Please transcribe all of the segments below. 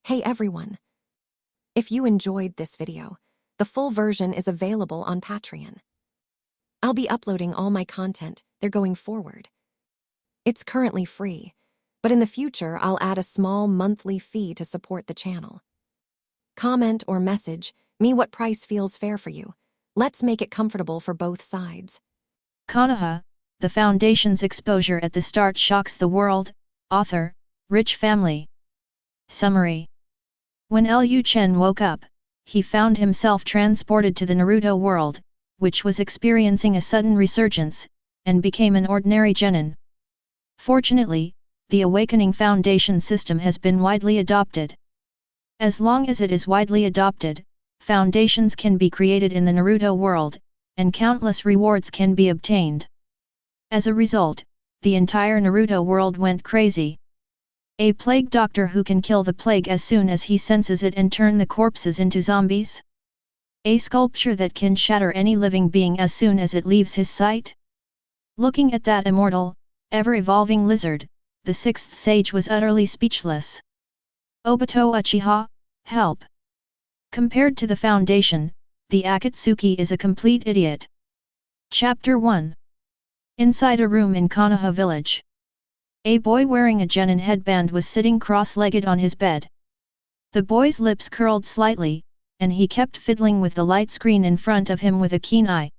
Hey everyone! If you enjoyed this video, the full version is available on Patreon. I'll be uploading all my content there going forward. It's currently free, but in the future I'll add a small monthly fee to support the channel. Comment or message me what price feels fair for you. Let's make it comfortable for both sides. Konoha, the Foundation's exposure at the start shocks the world. Author, Rich Family. Summary. When Lu Chen woke up, he found himself transported to the Naruto world, which was experiencing a sudden resurgence, and became an ordinary genin. Fortunately, the Awakening Foundation system has been widely adopted. As long as it is widely adopted, foundations can be created in the Naruto world, and countless rewards can be obtained. As a result, the entire Naruto world went crazy. A plague doctor who can kill the plague as soon as he senses it and turn the corpses into zombies? A sculpture that can shatter any living being as soon as it leaves his sight? Looking at that immortal, ever-evolving lizard, the sixth sage was utterly speechless. Obito Uchiha, help! Compared to the Foundation, the Akatsuki is a complete idiot. Chapter 1. Inside a room in Konoha village. A boy wearing a genin headband was sitting cross-legged on his bed. The boy's lips curled slightly, and he kept fiddling with the light screen in front of him with a keen eye.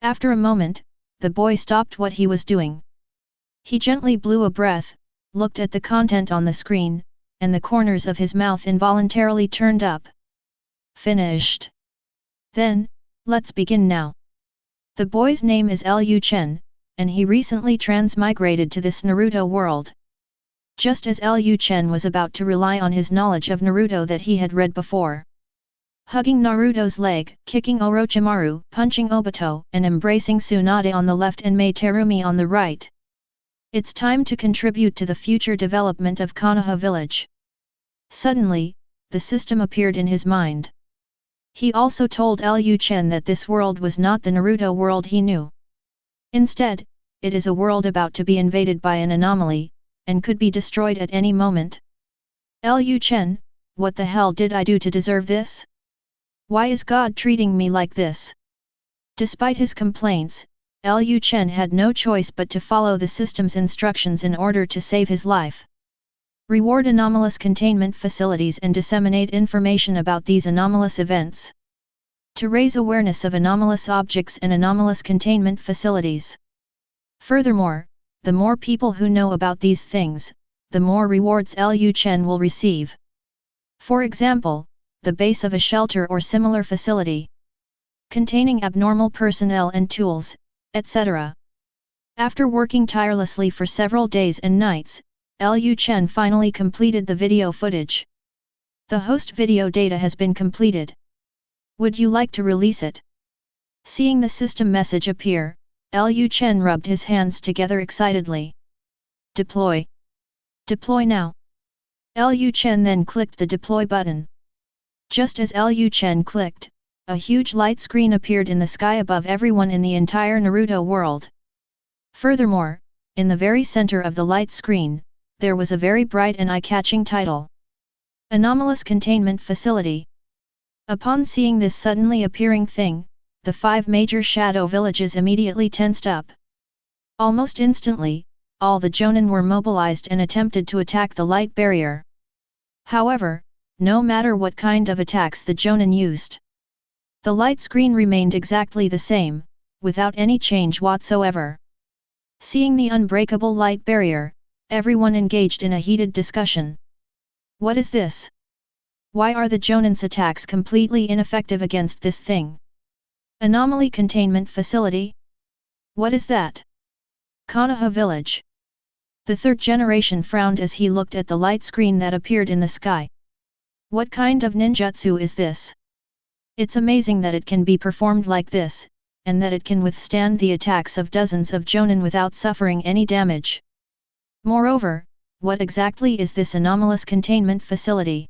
After a moment, the boy stopped what he was doing. He gently blew a breath, looked at the content on the screen, and the corners of his mouth involuntarily turned up. Finished. Then, let's begin now. The boy's name is Lu Chen, and he recently transmigrated to this Naruto world. Just as Lu Chen was about to rely on his knowledge of Naruto that he had read before. Hugging Naruto's leg, kicking Orochimaru, punching Obito, and embracing Tsunade on the left and Mei Terumi on the right. It's time to contribute to the future development of Konoha village. Suddenly, the system appeared in his mind. He also told Lu Chen that this world was not the Naruto world he knew. Instead, it is a world about to be invaded by an anomaly, and could be destroyed at any moment. Lu Chen, what the hell did I do to deserve this? Why is God treating me like this? Despite his complaints, Lu Chen had no choice but to follow the system's instructions in order to save his life. Reward anomalous containment facilities and disseminate information about these anomalous events. To raise awareness of anomalous objects and anomalous containment facilities. Furthermore, the more people who know about these things, the more rewards Lu Chen will receive. For example, the base of a shelter or similar facility, containing abnormal personnel and tools, etc. After working tirelessly for several days and nights, Lu Chen finally completed the video footage. The host video data has been completed. Would you like to release it? Seeing the system message appear, Lu Chen rubbed his hands together excitedly. Deploy. Deploy now. Lu Chen then clicked the deploy button. Just as Lu Chen clicked, a huge light screen appeared in the sky above everyone in the entire Naruto world. Furthermore, in the very center of the light screen, there was a very bright and eye-catching title. Anomalous Containment Facility. Upon seeing this suddenly appearing thing, the 5 major shadow villages immediately tensed up. Almost instantly, all the Jonin were mobilized and attempted to attack the light barrier. However, no matter what kind of attacks the Jonin used, the light screen remained exactly the same, without any change whatsoever. Seeing the unbreakable light barrier, everyone engaged in a heated discussion. What is this? Why are the Jonin's attacks completely ineffective against this thing? Anomaly Containment Facility? What is that? Konoha Village. The third generation frowned as he looked at the light screen that appeared in the sky. What kind of ninjutsu is this? It's amazing that it can be performed like this, and that it can withstand the attacks of dozens of Jonin without suffering any damage. Moreover, what exactly is this anomalous containment facility?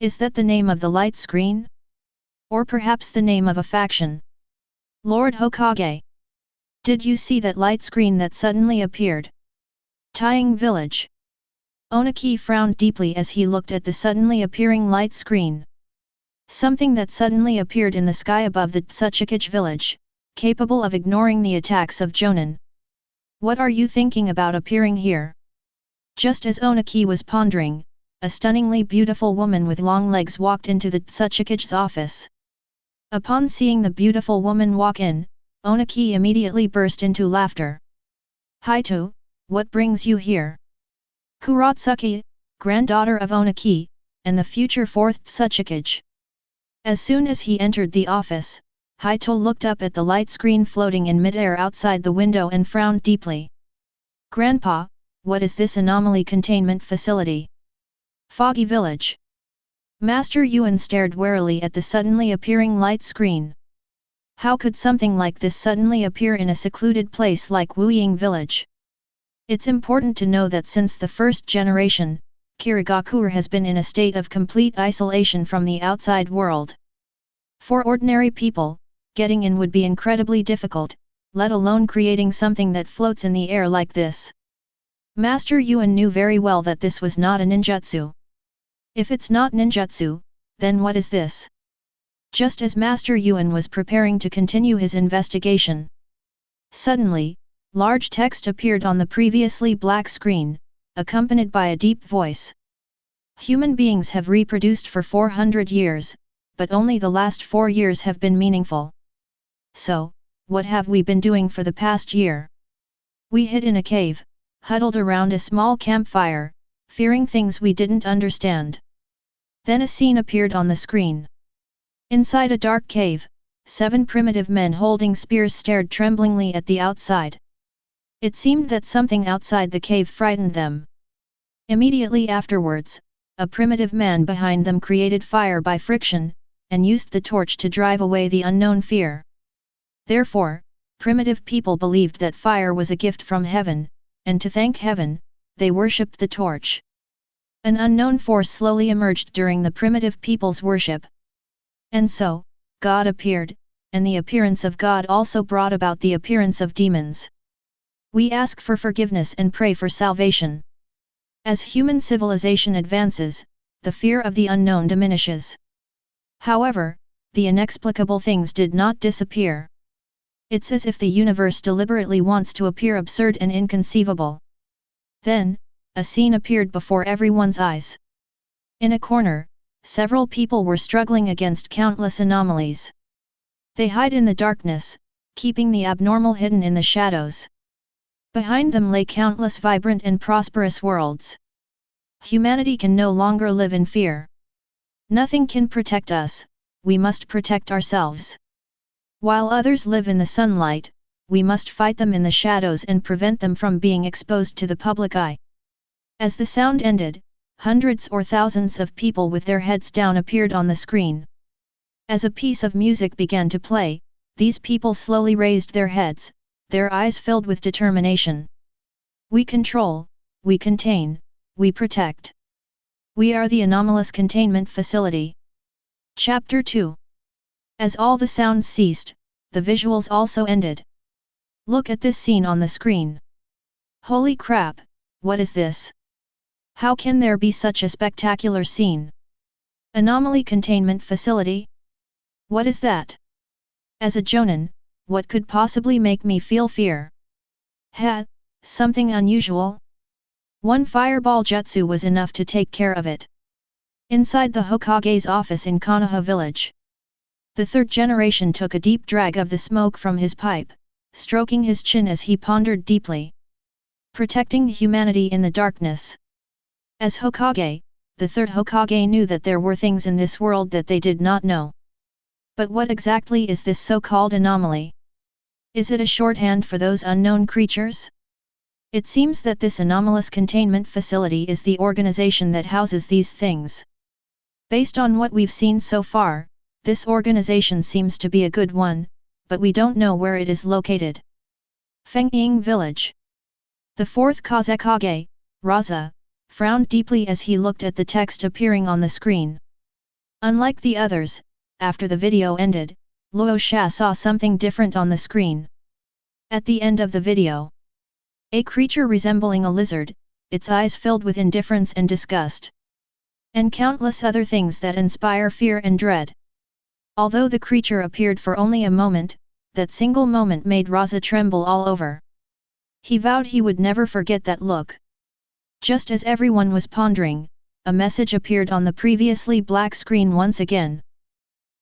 Is that the name of the light screen? Or perhaps the name of a faction? Lord Hokage! Did you see that light screen that suddenly appeared? Tying Village. Onaki frowned deeply as he looked at the suddenly appearing light screen. Something that suddenly appeared in the sky above the Tsuchikage village, capable of ignoring the attacks of Jonin. What are you thinking about appearing here? Just as Onaki was pondering, a stunningly beautiful woman with long legs walked into the Tsuchikage's office. Upon seeing the beautiful woman walk in, Onaki immediately burst into laughter. Haito, what brings you here? Kuratsuki, granddaughter of Onaki, and the future 4th Tsuchikage. As soon as he entered the office, Haito looked up at the light screen floating in midair outside the window and frowned deeply. Grandpa, what is this anomaly containment facility? Foggy Village. Master Yuan stared warily at the suddenly appearing light screen. How could something like this suddenly appear in a secluded place like Wuying Village? It's important to know that since the first generation, Kirigakure has been in a state of complete isolation from the outside world. For ordinary people, getting in would be incredibly difficult, let alone creating something that floats in the air like this. Master Yuan knew very well that this was not a ninjutsu. If it's not ninjutsu, then what is this? Just as Master Yuan was preparing to continue his investigation, suddenly, large text appeared on the previously black screen, accompanied by a deep voice. Human beings have reproduced for 400 years, but only the last 4 years have been meaningful. So, what have we been doing for the past year? We hid in a cave, huddled around a small campfire, fearing things we didn't understand. Then a scene appeared on the screen. Inside a dark cave, 7 primitive men holding spears stared tremblingly at the outside. It seemed that something outside the cave frightened them. Immediately afterwards, a primitive man behind them created fire by friction, and used the torch to drive away the unknown fear. Therefore, primitive people believed that fire was a gift from heaven, and to thank heaven, they worshipped the torch. An unknown force slowly emerged during the primitive people's worship. And so, God appeared, and the appearance of God also brought about the appearance of demons. We ask for forgiveness and pray for salvation. As human civilization advances, the fear of the unknown diminishes. However, the inexplicable things did not disappear. It's as if the universe deliberately wants to appear absurd and inconceivable. Then, a scene appeared before everyone's eyes. In a corner, several people were struggling against countless anomalies. They hide in the darkness, keeping the abnormal hidden in the shadows. Behind them lay countless vibrant and prosperous worlds. Humanity can no longer live in fear. Nothing can protect us, we must protect ourselves. While others live in the sunlight, we must fight them in the shadows and prevent them from being exposed to the public eye. As the sound ended, hundreds or thousands of people with their heads down appeared on the screen. As a piece of music began to play, these people slowly raised their heads, their eyes filled with determination. We control, we contain, we protect. We are the anomalous containment facility. Chapter 2. As all the sounds ceased, the visuals also ended. Look at this scene on the screen. Holy crap, what is this? How can there be such a spectacular scene? Anomaly containment facility? What is that? As a jonin, what could possibly make me feel fear? Something unusual? One fireball jutsu was enough to take care of it. Inside the Hokage's office in Konoha village, the 3rd generation took a deep drag of the smoke from his pipe, stroking his chin as he pondered deeply. Protecting humanity in the darkness. As Hokage, the 3rd Hokage knew that there were things in this world that they did not know. But what exactly is this so-called anomaly? Is it a shorthand for those unknown creatures? It seems that this anomalous containment facility is the organization that houses these things. Based on what we've seen so far, this organization seems to be a good one, but we don't know where it is located. Fengying Village. The 4th Kazekage, Raza, frowned deeply as he looked at the text appearing on the screen. Unlike the others, after the video ended, Luo Sha saw something different on the screen. At the end of the video, a creature resembling a lizard its eyes filled with indifference and disgust. And countless other things that inspire fear and dread. Although the creature appeared for only a moment, that single moment made Raza tremble all over. He vowed he would never forget that look. Just as everyone was pondering, a message appeared on the previously black screen once again.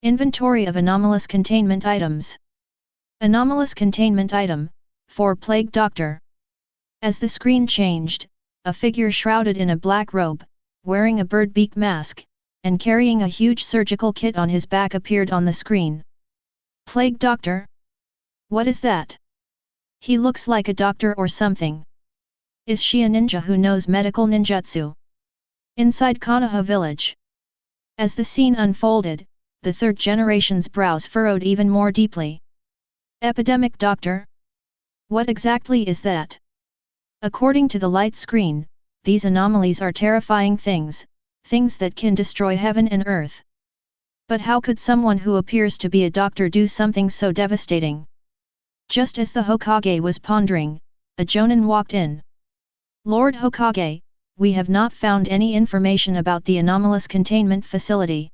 Inventory of anomalous containment items. Anomalous containment item, for Plague Doctor. As the screen changed, a figure shrouded in a black robe, wearing a bird beak mask, and carrying a huge surgical kit on his back appeared on the screen. Plague Doctor? What is that? He looks like a doctor or something. Is she a ninja who knows medical ninjutsu? Inside Konoha village. As the scene unfolded, the third generation's brows furrowed even more deeply. Epidemic Doctor? What exactly is that? According to the light screen, these anomalies are terrifying things, things that can destroy heaven and earth. But how could someone who appears to be a doctor do something so devastating? Just as the Hokage was pondering, a jonin walked in. Lord Hokage, we have not found any information about the anomalous containment facility.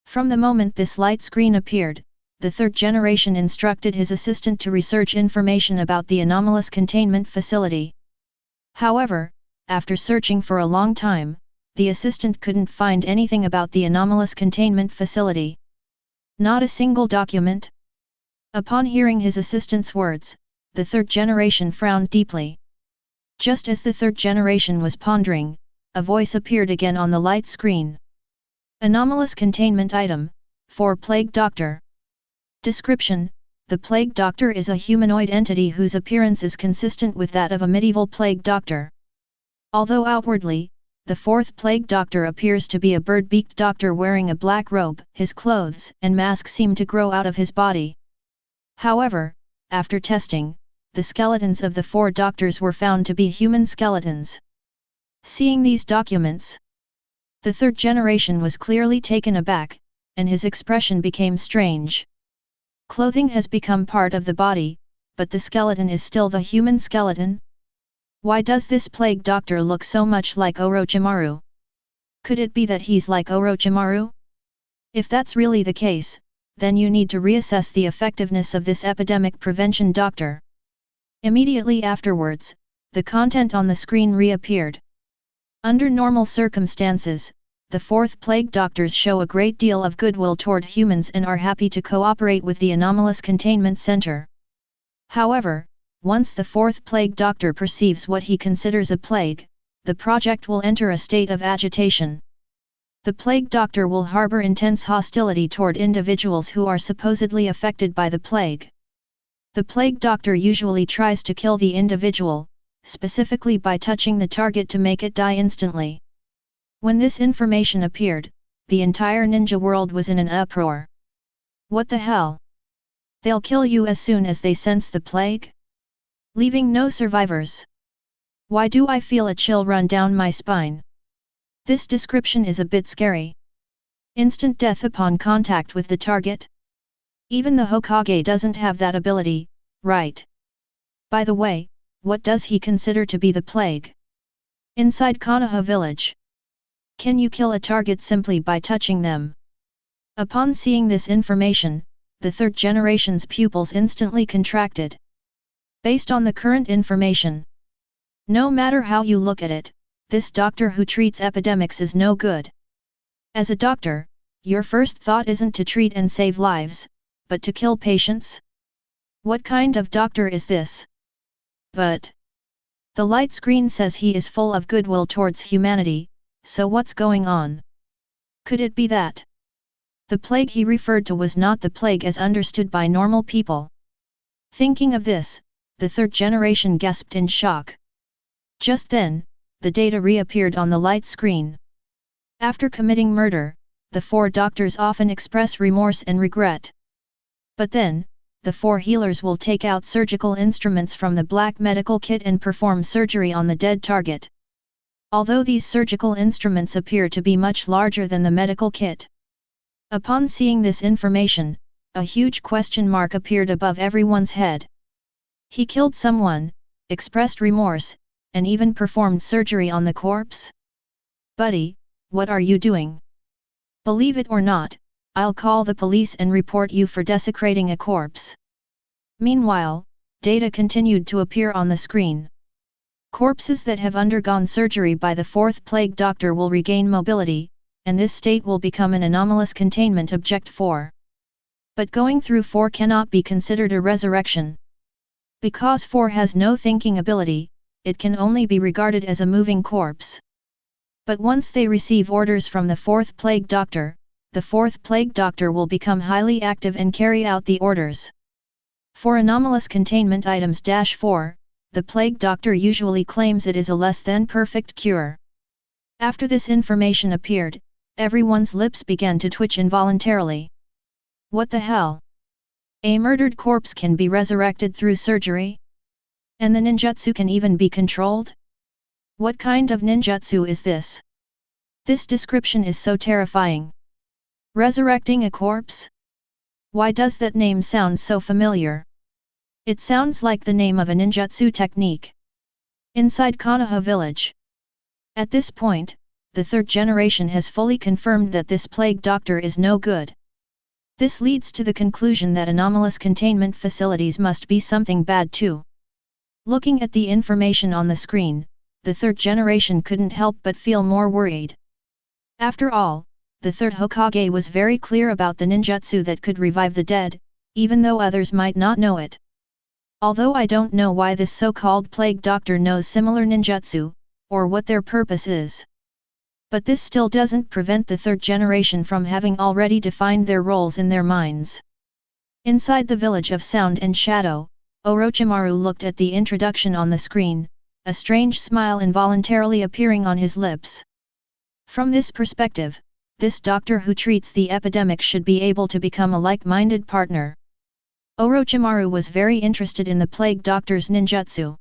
From the moment this light screen appeared, the third generation instructed his assistant to research information about the anomalous containment facility. However, after searching for a long time, the assistant couldn't find anything about the anomalous containment facility. Not a single document. Upon hearing his assistant's words, the third generation frowned deeply. Just as the third generation was pondering, a voice appeared again on the light screen. Anomalous containment item, for Plague Doctor. Description: the Plague Doctor is a humanoid entity whose appearance is consistent with that of a medieval Plague Doctor. Although outwardly, the fourth Plague Doctor appears to be a bird-beaked doctor wearing a black robe, his clothes and mask seem to grow out of his body. However, after testing, the skeletons of the four doctors were found to be human skeletons. Seeing these documents, the third generation was clearly taken aback, and his expression became strange. Clothing has become part of the body, but the skeleton is still the human skeleton? Why does this Plague Doctor look so much like Orochimaru? Could it be that he's like Orochimaru? If that's really the case, then you need to reassess the effectiveness of this epidemic prevention doctor. Immediately afterwards, the content on the screen reappeared. Under normal circumstances, the fourth Plague Doctors show a great deal of goodwill toward humans and are happy to cooperate with the Anomalous Containment Center. However, once the fourth Plague Doctor perceives what he considers a plague, the project will enter a state of agitation. The Plague Doctor will harbor intense hostility toward individuals who are supposedly affected by the plague. The Plague Doctor usually tries to kill the individual, specifically by touching the target to make it die instantly. When this information appeared, the entire ninja world was in an uproar. What the hell? They'll kill you as soon as they sense the plague? Leaving no survivors. Why do I feel a chill run down my spine? This description is a bit scary. Instant death upon contact with the target? Even the Hokage doesn't have that ability, right? By the way, what does he consider to be the plague? Inside Konoha village. Can you kill a target simply by touching them? Upon seeing this information, the third generation's pupils instantly contracted. Based on the current information, no matter how you look at it, this doctor who treats epidemics is no good. As a doctor, your first thought isn't to treat and save lives, but to kill patients? What kind of doctor is this? But the light screen says he is full of goodwill towards humanity, so what's going on? Could it be that the plague he referred to was not the plague as understood by normal people? Thinking of this, the third generation gasped in shock. Just then, the data reappeared on the light screen. After committing murder, the four doctors often express remorse and regret. But then, the four healers will take out surgical instruments from the black medical kit and perform surgery on the dead target. Although these surgical instruments appear to be much larger than the medical kit. Upon seeing this information, a huge question mark appeared above everyone's head. He killed someone, expressed remorse, and even performed surgery on the corpse? Buddy, what are you doing? Believe it or not, I'll call the police and report you for desecrating a corpse. Meanwhile, data continued to appear on the screen. Corpses that have undergone surgery by the fourth plague doctor will regain mobility, and this state will become an anomalous containment object 4. But going through 4 cannot be considered a resurrection. Because 4 has no thinking ability, it can only be regarded as a moving corpse. But once they receive orders from the fourth plague doctor, the fourth plague doctor will become highly active and carry out the orders. For anomalous containment items -4, the plague doctor usually claims it is a less than perfect cure. After this information appeared, everyone's lips began to twitch involuntarily. What the hell? A murdered corpse can be resurrected through surgery? And the ninjutsu can even be controlled? What kind of ninjutsu is this? This description is so terrifying. Resurrecting a corpse? Why does that name sound so familiar? It sounds like the name of a ninjutsu technique. Inside Konoha village. At this point, the third generation has fully confirmed that this plague doctor is no good. This leads to the conclusion that anomalous containment facilities must be something bad too. Looking at the information on the screen, the third generation couldn't help but feel more worried. After all, the third Hokage was very clear about the ninjutsu that could revive the dead, even though others might not know it. Although I don't know why this so-called plague doctor knows similar ninjutsu, or what their purpose is. But this still doesn't prevent the third generation from having already defined their roles in their minds. Inside the village of Sound and Shadow, Orochimaru looked at the introduction on the screen, a strange smile involuntarily appearing on his lips. From this perspective, this doctor who treats the epidemic should be able to become a like-minded partner. Orochimaru was very interested in the plague doctor's ninjutsu.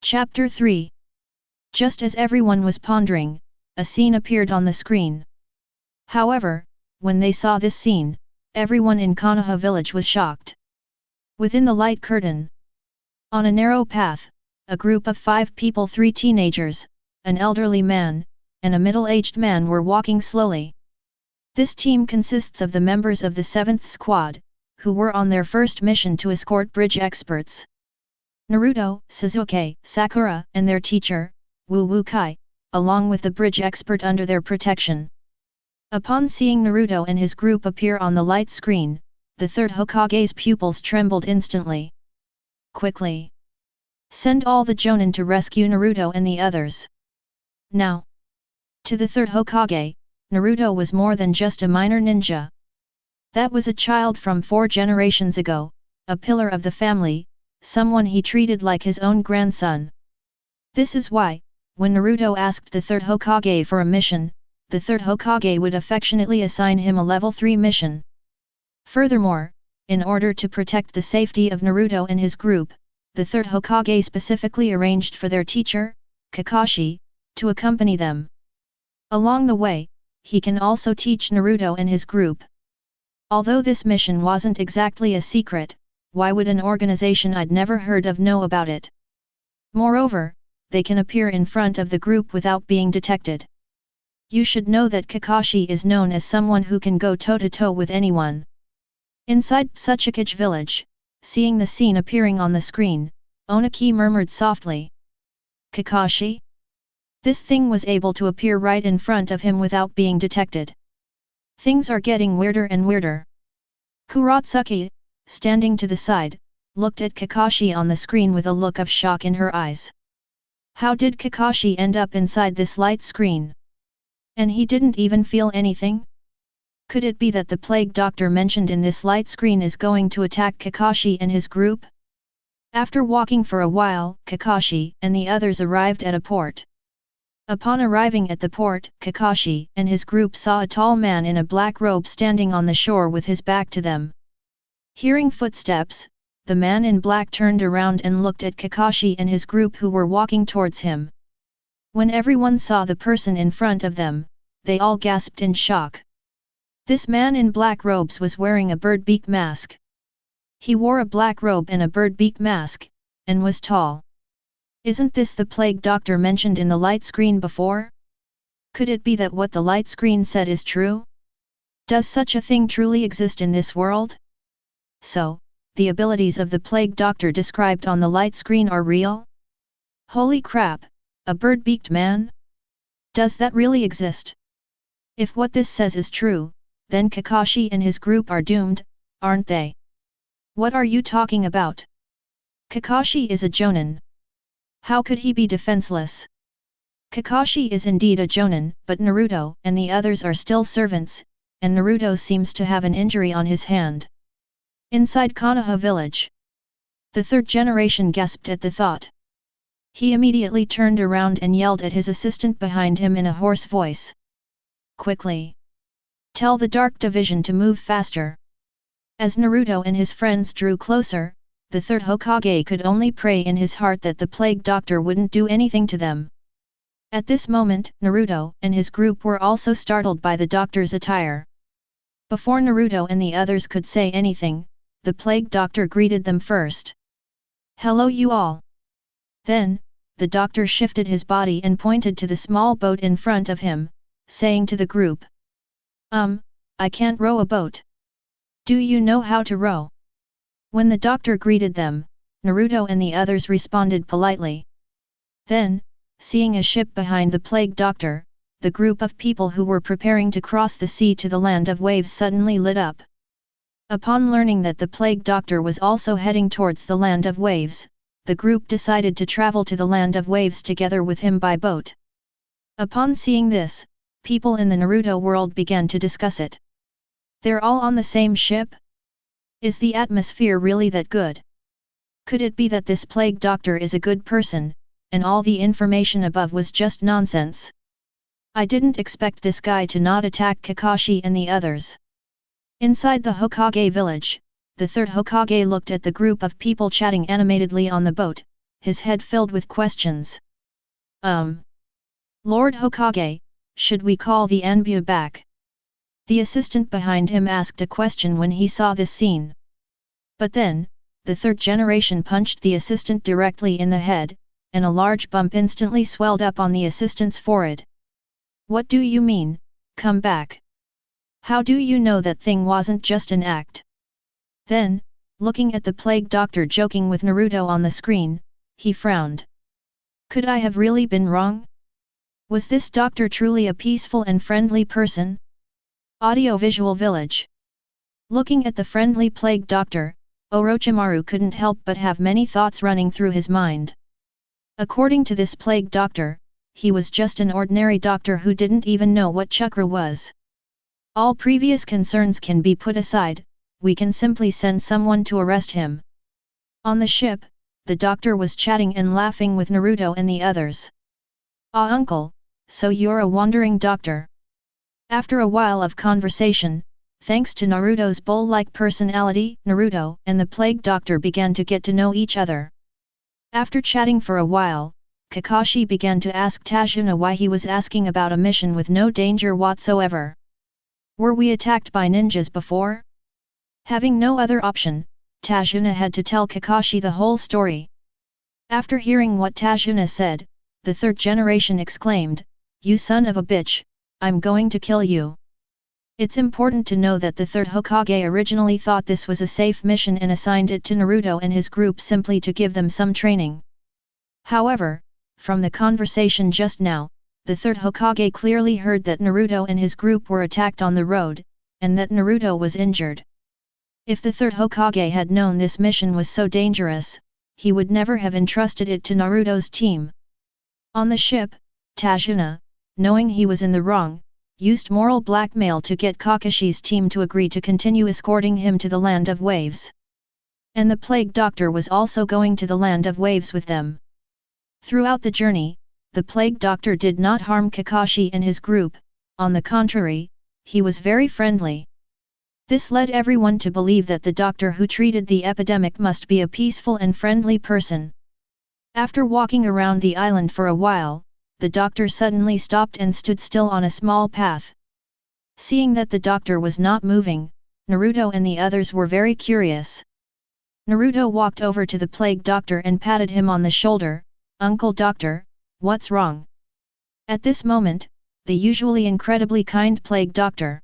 Chapter 3. Just as everyone was pondering, a scene appeared on the screen. However, when they saw this scene, everyone in Konoha village was shocked. Within the light curtain, on a narrow path, a group of 5 people, 3 teenagers, an elderly man, and a middle-aged man were walking slowly. This team consists of the members of the 7th Squad, who were on their first mission to escort bridge experts. Naruto, Sasuke, Sakura, and their teacher, Wu Kai, along with the bridge expert under their protection. Upon seeing Naruto and his group appear on the light screen, the third Hokage's pupils trembled instantly. Quickly! Send all the Jonin to rescue Naruto and the others. Now! To the third Hokage, Naruto was more than just a minor ninja. That was a child from 4 generations ago, a pillar of the family, someone he treated like his own grandson. This is why, when Naruto asked the third Hokage for a mission, the third Hokage would affectionately assign him a level 3 mission. Furthermore, in order to protect the safety of Naruto and his group, the third Hokage specifically arranged for their teacher, Kakashi, to accompany them. Along the way, he can also teach Naruto and his group. Although this mission wasn't exactly a secret, why would an organization I'd never heard of know about it? Moreover, they can appear in front of the group without being detected. You should know that Kakashi is known as someone who can go toe-to-toe with anyone. Inside Tsuchikage village, seeing the scene appearing on the screen, Oniki murmured softly. Kakashi? This thing was able to appear right in front of him without being detected. Things are getting weirder and weirder. Kuratsuki, standing to the side, looked at Kakashi on the screen with a look of shock in her eyes. How did Kakashi end up inside this light screen? And he didn't even feel anything? Could it be that the plague doctor mentioned in this light screen is going to attack Kakashi and his group? After walking for a while, Kakashi and the others arrived at a port. Upon arriving at the port, Kakashi and his group saw a tall man in a black robe standing on the shore with his back to them. Hearing footsteps, the man in black turned around and looked at Kakashi and his group who were walking towards him. When everyone saw the person in front of them, they all gasped in shock. This man in black robes was wearing a bird beak mask. He wore a black robe and a bird beak mask, and was tall. Isn't this the plague doctor mentioned in the light screen before? Could it be that what the light screen said is true? Does such a thing truly exist in this world? So, the abilities of the plague doctor described on the light screen are real? Holy crap, a bird-beaked man? Does that really exist? If what this says is true, then Kakashi and his group are doomed, aren't they? What are you talking about? Kakashi is a jonin. How could he be defenseless? Kakashi is indeed a jonin, but Naruto and the others are still servants, and Naruto seems to have an injury on his hand. Inside Konoha village, the third generation gasped at the thought. He immediately turned around and yelled at his assistant behind him in a hoarse voice. Quickly! Tell the Dark Division to move faster. As Naruto and his friends drew closer, the third Hokage could only pray in his heart that the plague doctor wouldn't do anything to them. At this moment, Naruto and his group were also startled by the doctor's attire. Before Naruto and the others could say anything, the plague doctor greeted them first. Hello you all! Then, the doctor shifted his body and pointed to the small boat in front of him, saying to the group. I can't row a boat. Do you know how to row? When the doctor greeted them, Naruto and the others responded politely. Then, seeing a ship behind the plague doctor, the group of people who were preparing to cross the sea to the land of waves suddenly lit up. Upon learning that the plague doctor was also heading towards the land of waves, the group decided to travel to the land of waves together with him by boat. Upon seeing this, people in the Naruto world began to discuss it. They're all on the same ship? Is the atmosphere really that good? Could it be that this plague doctor is a good person, and all the information above was just nonsense? I didn't expect this guy to not attack Kakashi and the others. Inside the Hokage village, the third Hokage looked at the group of people chatting animatedly on the boat, his head filled with questions. Lord Hokage, should we call the Anbu back? The assistant behind him asked a question when he saw this scene. But then, the third generation punched the assistant directly in the head, and a large bump instantly swelled up on the assistant's forehead. What do you mean, come back? How do you know that thing wasn't just an act? Then, looking at the plague doctor joking with Naruto on the screen, he frowned. Could I have really been wrong? Was this doctor truly a peaceful and friendly person? Audio-visual village. Looking at the friendly plague doctor, Orochimaru couldn't help but have many thoughts running through his mind. According to this plague doctor, he was just an ordinary doctor who didn't even know what chakra was. All previous concerns can be put aside, we can simply send someone to arrest him. On the ship, the doctor was chatting and laughing with Naruto and the others. Ah uncle, so you're a wandering doctor. After a while of conversation, thanks to Naruto's bull-like personality, Naruto and the plague doctor began to get to know each other. After chatting for a while, Kakashi began to ask Tajuna why he was asking about a mission with no danger whatsoever. Were we attacked by ninjas before? Having no other option, Tajuna had to tell Kakashi the whole story. After hearing what Tajuna said, the third generation exclaimed, "You son of a bitch, I'm going to kill you." It's important to know that the third Hokage originally thought this was a safe mission and assigned it to Naruto and his group simply to give them some training. However, from the conversation just now, the third Hokage clearly heard that Naruto and his group were attacked on the road, and that Naruto was injured. If the third Hokage had known this mission was so dangerous, he would never have entrusted it to Naruto's team. On the ship, Tajuna, knowing he was in the wrong, used moral blackmail to get Kakashi's team to agree to continue escorting him to the land of waves. And the plague doctor was also going to the land of waves with them. Throughout the journey, the plague doctor did not harm Kakashi and his group, on the contrary, he was very friendly. This led everyone to believe that the doctor who treated the epidemic must be a peaceful and friendly person. After walking around the island for a while, the doctor suddenly stopped and stood still on a small path. Seeing that the doctor was not moving, Naruto and the others were very curious. Naruto walked over to the plague doctor and patted him on the shoulder, "Uncle Doctor, what's wrong?" At this moment, the usually incredibly kind plague doctor.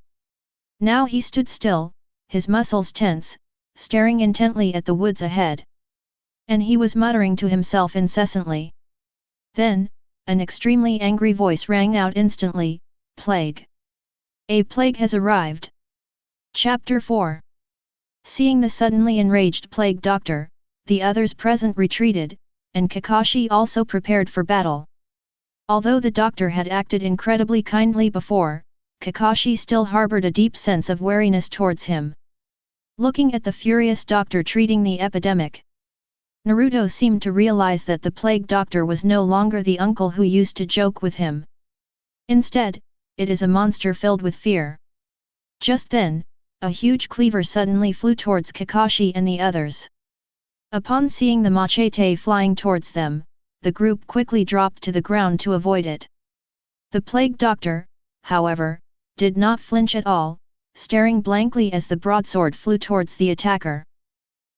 Now he stood still, his muscles tense, staring intently at the woods ahead. And he was muttering to himself incessantly. Then, an extremely angry voice rang out instantly, "Plague! A plague has arrived!" Chapter 4. Seeing the suddenly enraged plague doctor, the others present retreated, and Kakashi also prepared for battle. Although the doctor had acted incredibly kindly before, Kakashi still harbored a deep sense of wariness towards him. Looking at the furious doctor treating the epidemic, Naruto seemed to realize that the plague doctor was no longer the uncle who used to joke with him. Instead, it is a monster filled with fear. Just then, a huge cleaver suddenly flew towards Kakashi and the others. Upon seeing the machete flying towards them, the group quickly dropped to the ground to avoid it. The plague doctor, however, did not flinch at all, staring blankly as the broadsword flew towards the attacker.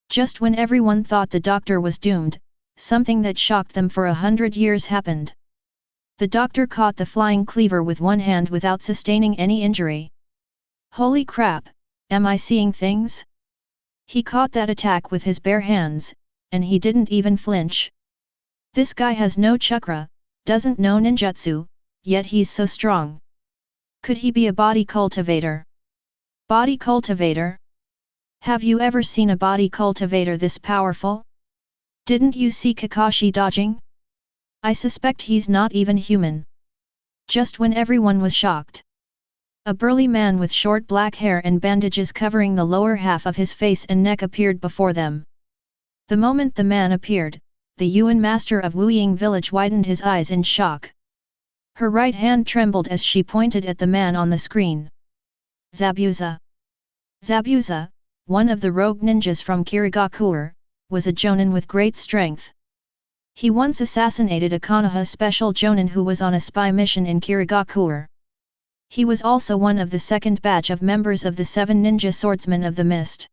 Just when everyone thought the doctor was doomed, something that shocked them for 100 years happened. The doctor caught the flying cleaver with one hand without sustaining any injury. Holy crap, am I seeing things? He caught that attack with his bare hands, and he didn't even flinch. This guy has no chakra, doesn't know ninjutsu, yet he's so strong. Could he be a body cultivator? Body cultivator? Have you ever seen a body cultivator this powerful? Didn't you see Kakashi dodging? I suspect he's not even human. Just when everyone was shocked, a burly man with short black hair and bandages covering the lower half of his face and neck appeared before them. The moment the man appeared, the Yuan master of Wuying village widened his eyes in shock. Her right hand trembled as she pointed at the man on the screen. Zabuza. Zabuza, one of the rogue ninjas from Kirigakure, was a jonin with great strength. He once assassinated a Konoha special jonin who was on a spy mission in Kirigakure. He was also one of the second batch of members of the 7 ninja swordsmen of the mist.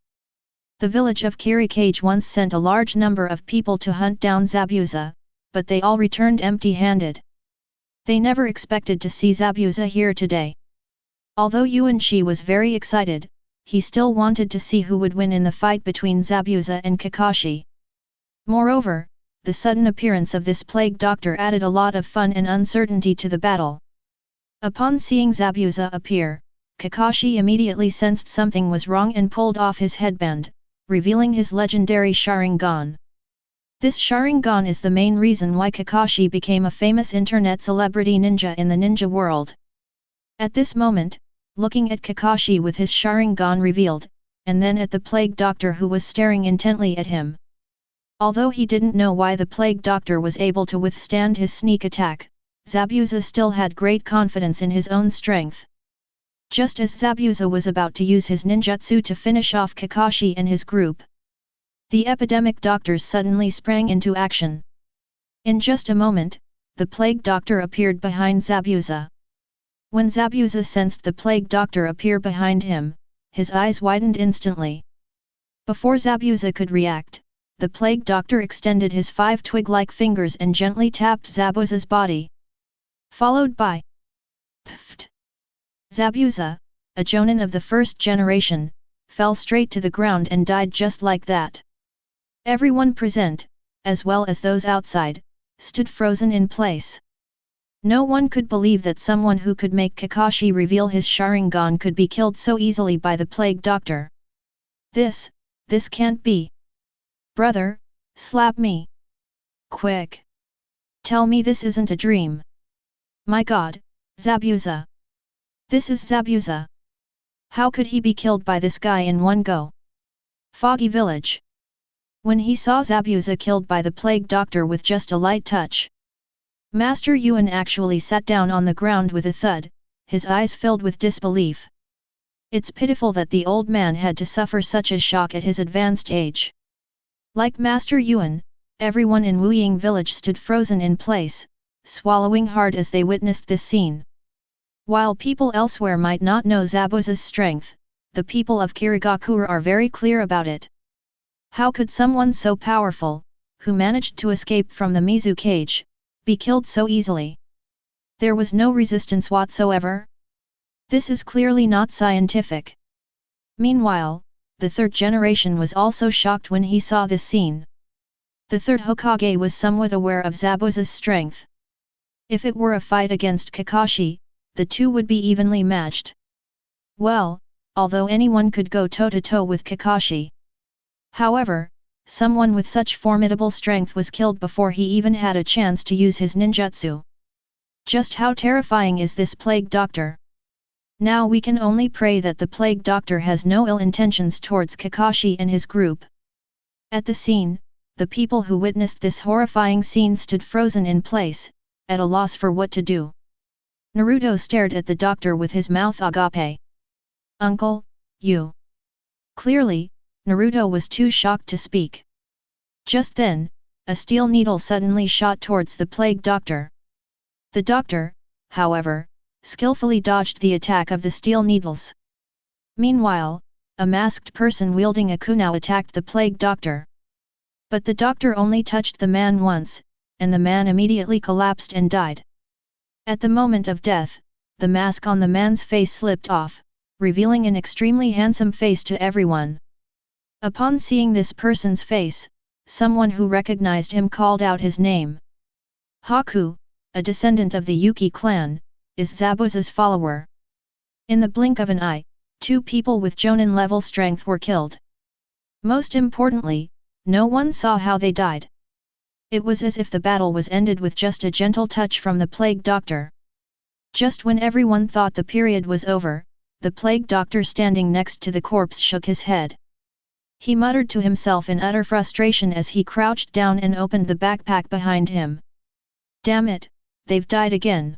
The village of Kirikage once sent a large number of people to hunt down Zabuza, but they all returned empty-handed. They never expected to see Zabuza here today. Although Yuan Shi was very excited, he still wanted to see who would win in the fight between Zabuza and Kakashi. Moreover, the sudden appearance of this plague doctor added a lot of fun and uncertainty to the battle. Upon seeing Zabuza appear, Kakashi immediately sensed something was wrong and pulled off his headband, revealing his legendary Sharingan. This Sharingan is the main reason why Kakashi became a famous internet celebrity ninja in the ninja world. At this moment, looking at Kakashi with his Sharingan revealed, and then at the plague doctor who was staring intently at him. Although he didn't know why the plague doctor was able to withstand his sneak attack, Zabuza still had great confidence in his own strength. Just as Zabuza was about to use his ninjutsu to finish off Kakashi and his group, the epidemic doctors suddenly sprang into action. In just a moment, the plague doctor appeared behind Zabuza. When Zabuza sensed the plague doctor appear behind him, his eyes widened instantly. Before Zabuza could react, the plague doctor extended his 5 twig-like fingers and gently tapped Zabuza's body. Followed by Pft! Zabuza, a jonin of the first generation, fell straight to the ground and died just like that. Everyone present, as well as those outside, stood frozen in place. No one could believe that someone who could make Kakashi reveal his Sharingan could be killed so easily by the plague doctor. This can't be. Brother, slap me. Quick. Tell me this isn't a dream. My god, Zabuza. This is Zabuza. How could he be killed by this guy in one go? Foggy Village. When he saw Zabuza killed by the plague doctor with just a light touch, Master Yuan actually sat down on the ground with a thud, his eyes filled with disbelief. It's pitiful that the old man had to suffer such a shock at his advanced age. Like Master Yuan, everyone in Wuying village stood frozen in place, swallowing hard as they witnessed this scene. While people elsewhere might not know Zabuza's strength, the people of Kirigakure are very clear about it. How could someone so powerful, who managed to escape from the Mizu cage, be killed so easily? There was no resistance whatsoever? This is clearly not scientific. Meanwhile, the third generation was also shocked when he saw this scene. The third Hokage was somewhat aware of Zabuza's strength. If it were a fight against Kakashi, the two would be evenly matched. Well, although anyone could go toe-to-toe with Kakashi. However, someone with such formidable strength was killed before he even had a chance to use his ninjutsu. Just how terrifying is this plague doctor? Now we can only pray that the plague doctor has no ill intentions towards Kakashi and his group. At the scene, the people who witnessed this horrifying scene stood frozen in place, at a loss for what to do. Naruto stared at the doctor with his mouth agape. "Uncle, you..." Clearly, Naruto was too shocked to speak. Just then, a steel needle suddenly shot towards the plague doctor. The doctor, however, skillfully dodged the attack of the steel needles. Meanwhile, a masked person wielding a kunai attacked the plague doctor. But the doctor only touched the man once, and the man immediately collapsed and died. At the moment of death, the mask on the man's face slipped off, revealing an extremely handsome face to everyone. Upon seeing this person's face, someone who recognized him called out his name. Haku, a descendant of the Yuki clan, is Zabuza's follower. In the blink of an eye, 2 people with Jonin-level strength were killed. Most importantly, no one saw how they died. It was as if the battle was ended with just a gentle touch from the plague doctor. Just when everyone thought the period was over, the plague doctor standing next to the corpse shook his head. He muttered to himself in utter frustration as he crouched down and opened the backpack behind him. "Damn it, they've died again.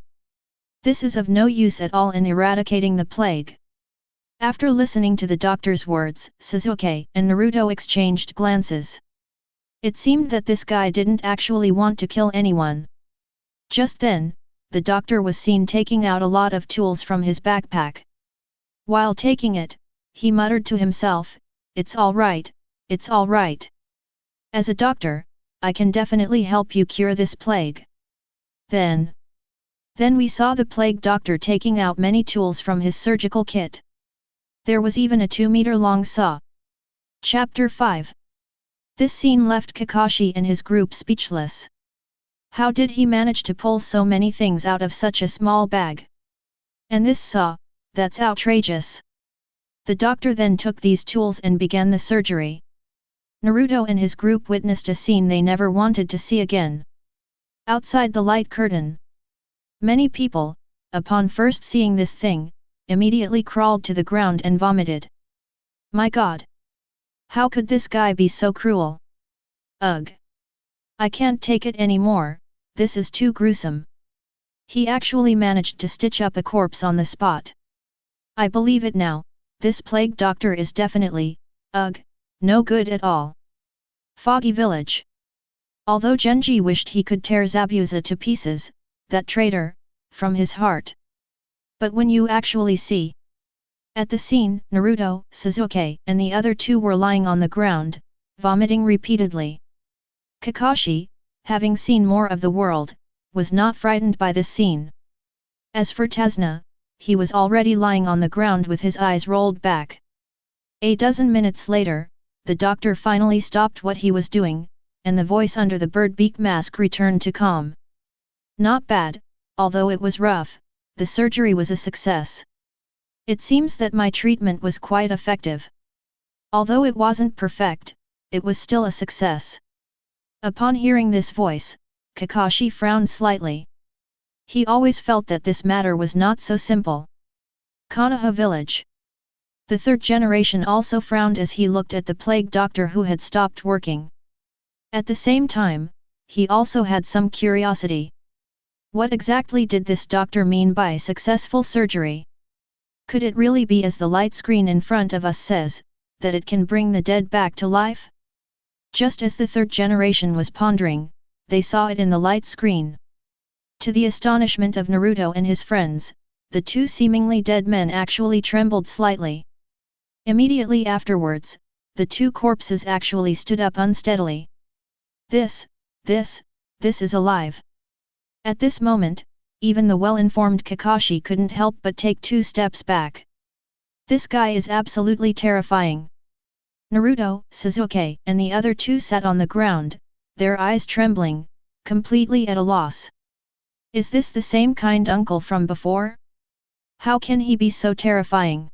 This is of no use at all in eradicating the plague." After listening to the doctor's words, Sasuke and Naruto exchanged glances. It seemed that this guy didn't actually want to kill anyone. Just then, the doctor was seen taking out a lot of tools from his backpack. While taking it, he muttered to himself, "It's all right, it's all right. As a doctor, I can definitely help you cure this plague." Then we saw the plague doctor taking out many tools from his surgical kit. There was even a 2-meter-long saw. Chapter 5. This scene left Kakashi and his group speechless. How did he manage to pull so many things out of such a small bag? And this saw, that's outrageous. The doctor then took these tools and began the surgery. Naruto and his group witnessed a scene they never wanted to see again. Outside the light curtain, many people, upon first seeing this thing, immediately crawled to the ground and vomited. My God! How could this guy be so cruel? Ugh! I can't take it anymore, this is too gruesome. He actually managed to stitch up a corpse on the spot. I believe it now, this plague doctor is definitely, no good at all. Foggy Village. Although Genji wished he could tear Zabuza to pieces, that traitor, from his heart. But when you actually see. At the scene, Naruto, Sasuke, and the other 2 were lying on the ground, vomiting repeatedly. Kakashi, having seen more of the world, was not frightened by this scene. As for Tazna, he was already lying on the ground with his eyes rolled back. A dozen minutes later, the doctor finally stopped what he was doing, and the voice under the bird beak mask returned to calm. Not bad, although it was rough, the surgery was a success. It seems that my treatment was quite effective. Although it wasn't perfect, it was still a success. Upon hearing this voice, Kakashi frowned slightly. He always felt that this matter was not so simple. Konoha Village. The third generation also frowned as he looked at the plague doctor who had stopped working. At the same time, he also had some curiosity. What exactly did this doctor mean by successful surgery? Could it really be as the light screen in front of us says, that it can bring the dead back to life? Just as the third generation was pondering, they saw it in the light screen. To the astonishment of Naruto and his friends, the 2 seemingly dead men actually trembled slightly. Immediately afterwards, the 2 corpses actually stood up unsteadily. This is alive. At this moment, even the well-informed Kakashi couldn't help but take 2 steps back. This guy is absolutely terrifying. Naruto, Sasuke, and the other 2 sat on the ground, their eyes trembling, completely at a loss. Is this the same kind uncle from before? How can he be so terrifying?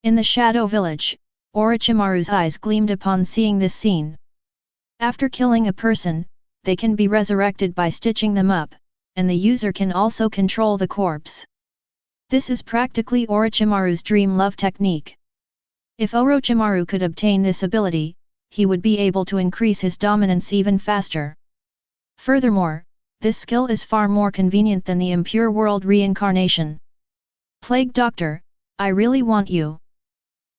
In the Shadow Village, Orochimaru's eyes gleamed upon seeing this scene. After killing a person, they can be resurrected by stitching them up, and the user can also control the corpse. This is practically Orochimaru's dream love technique. If Orochimaru could obtain this ability, he would be able to increase his dominance even faster. Furthermore, this skill is far more convenient than the impure world reincarnation. Plague Doctor, I really want you.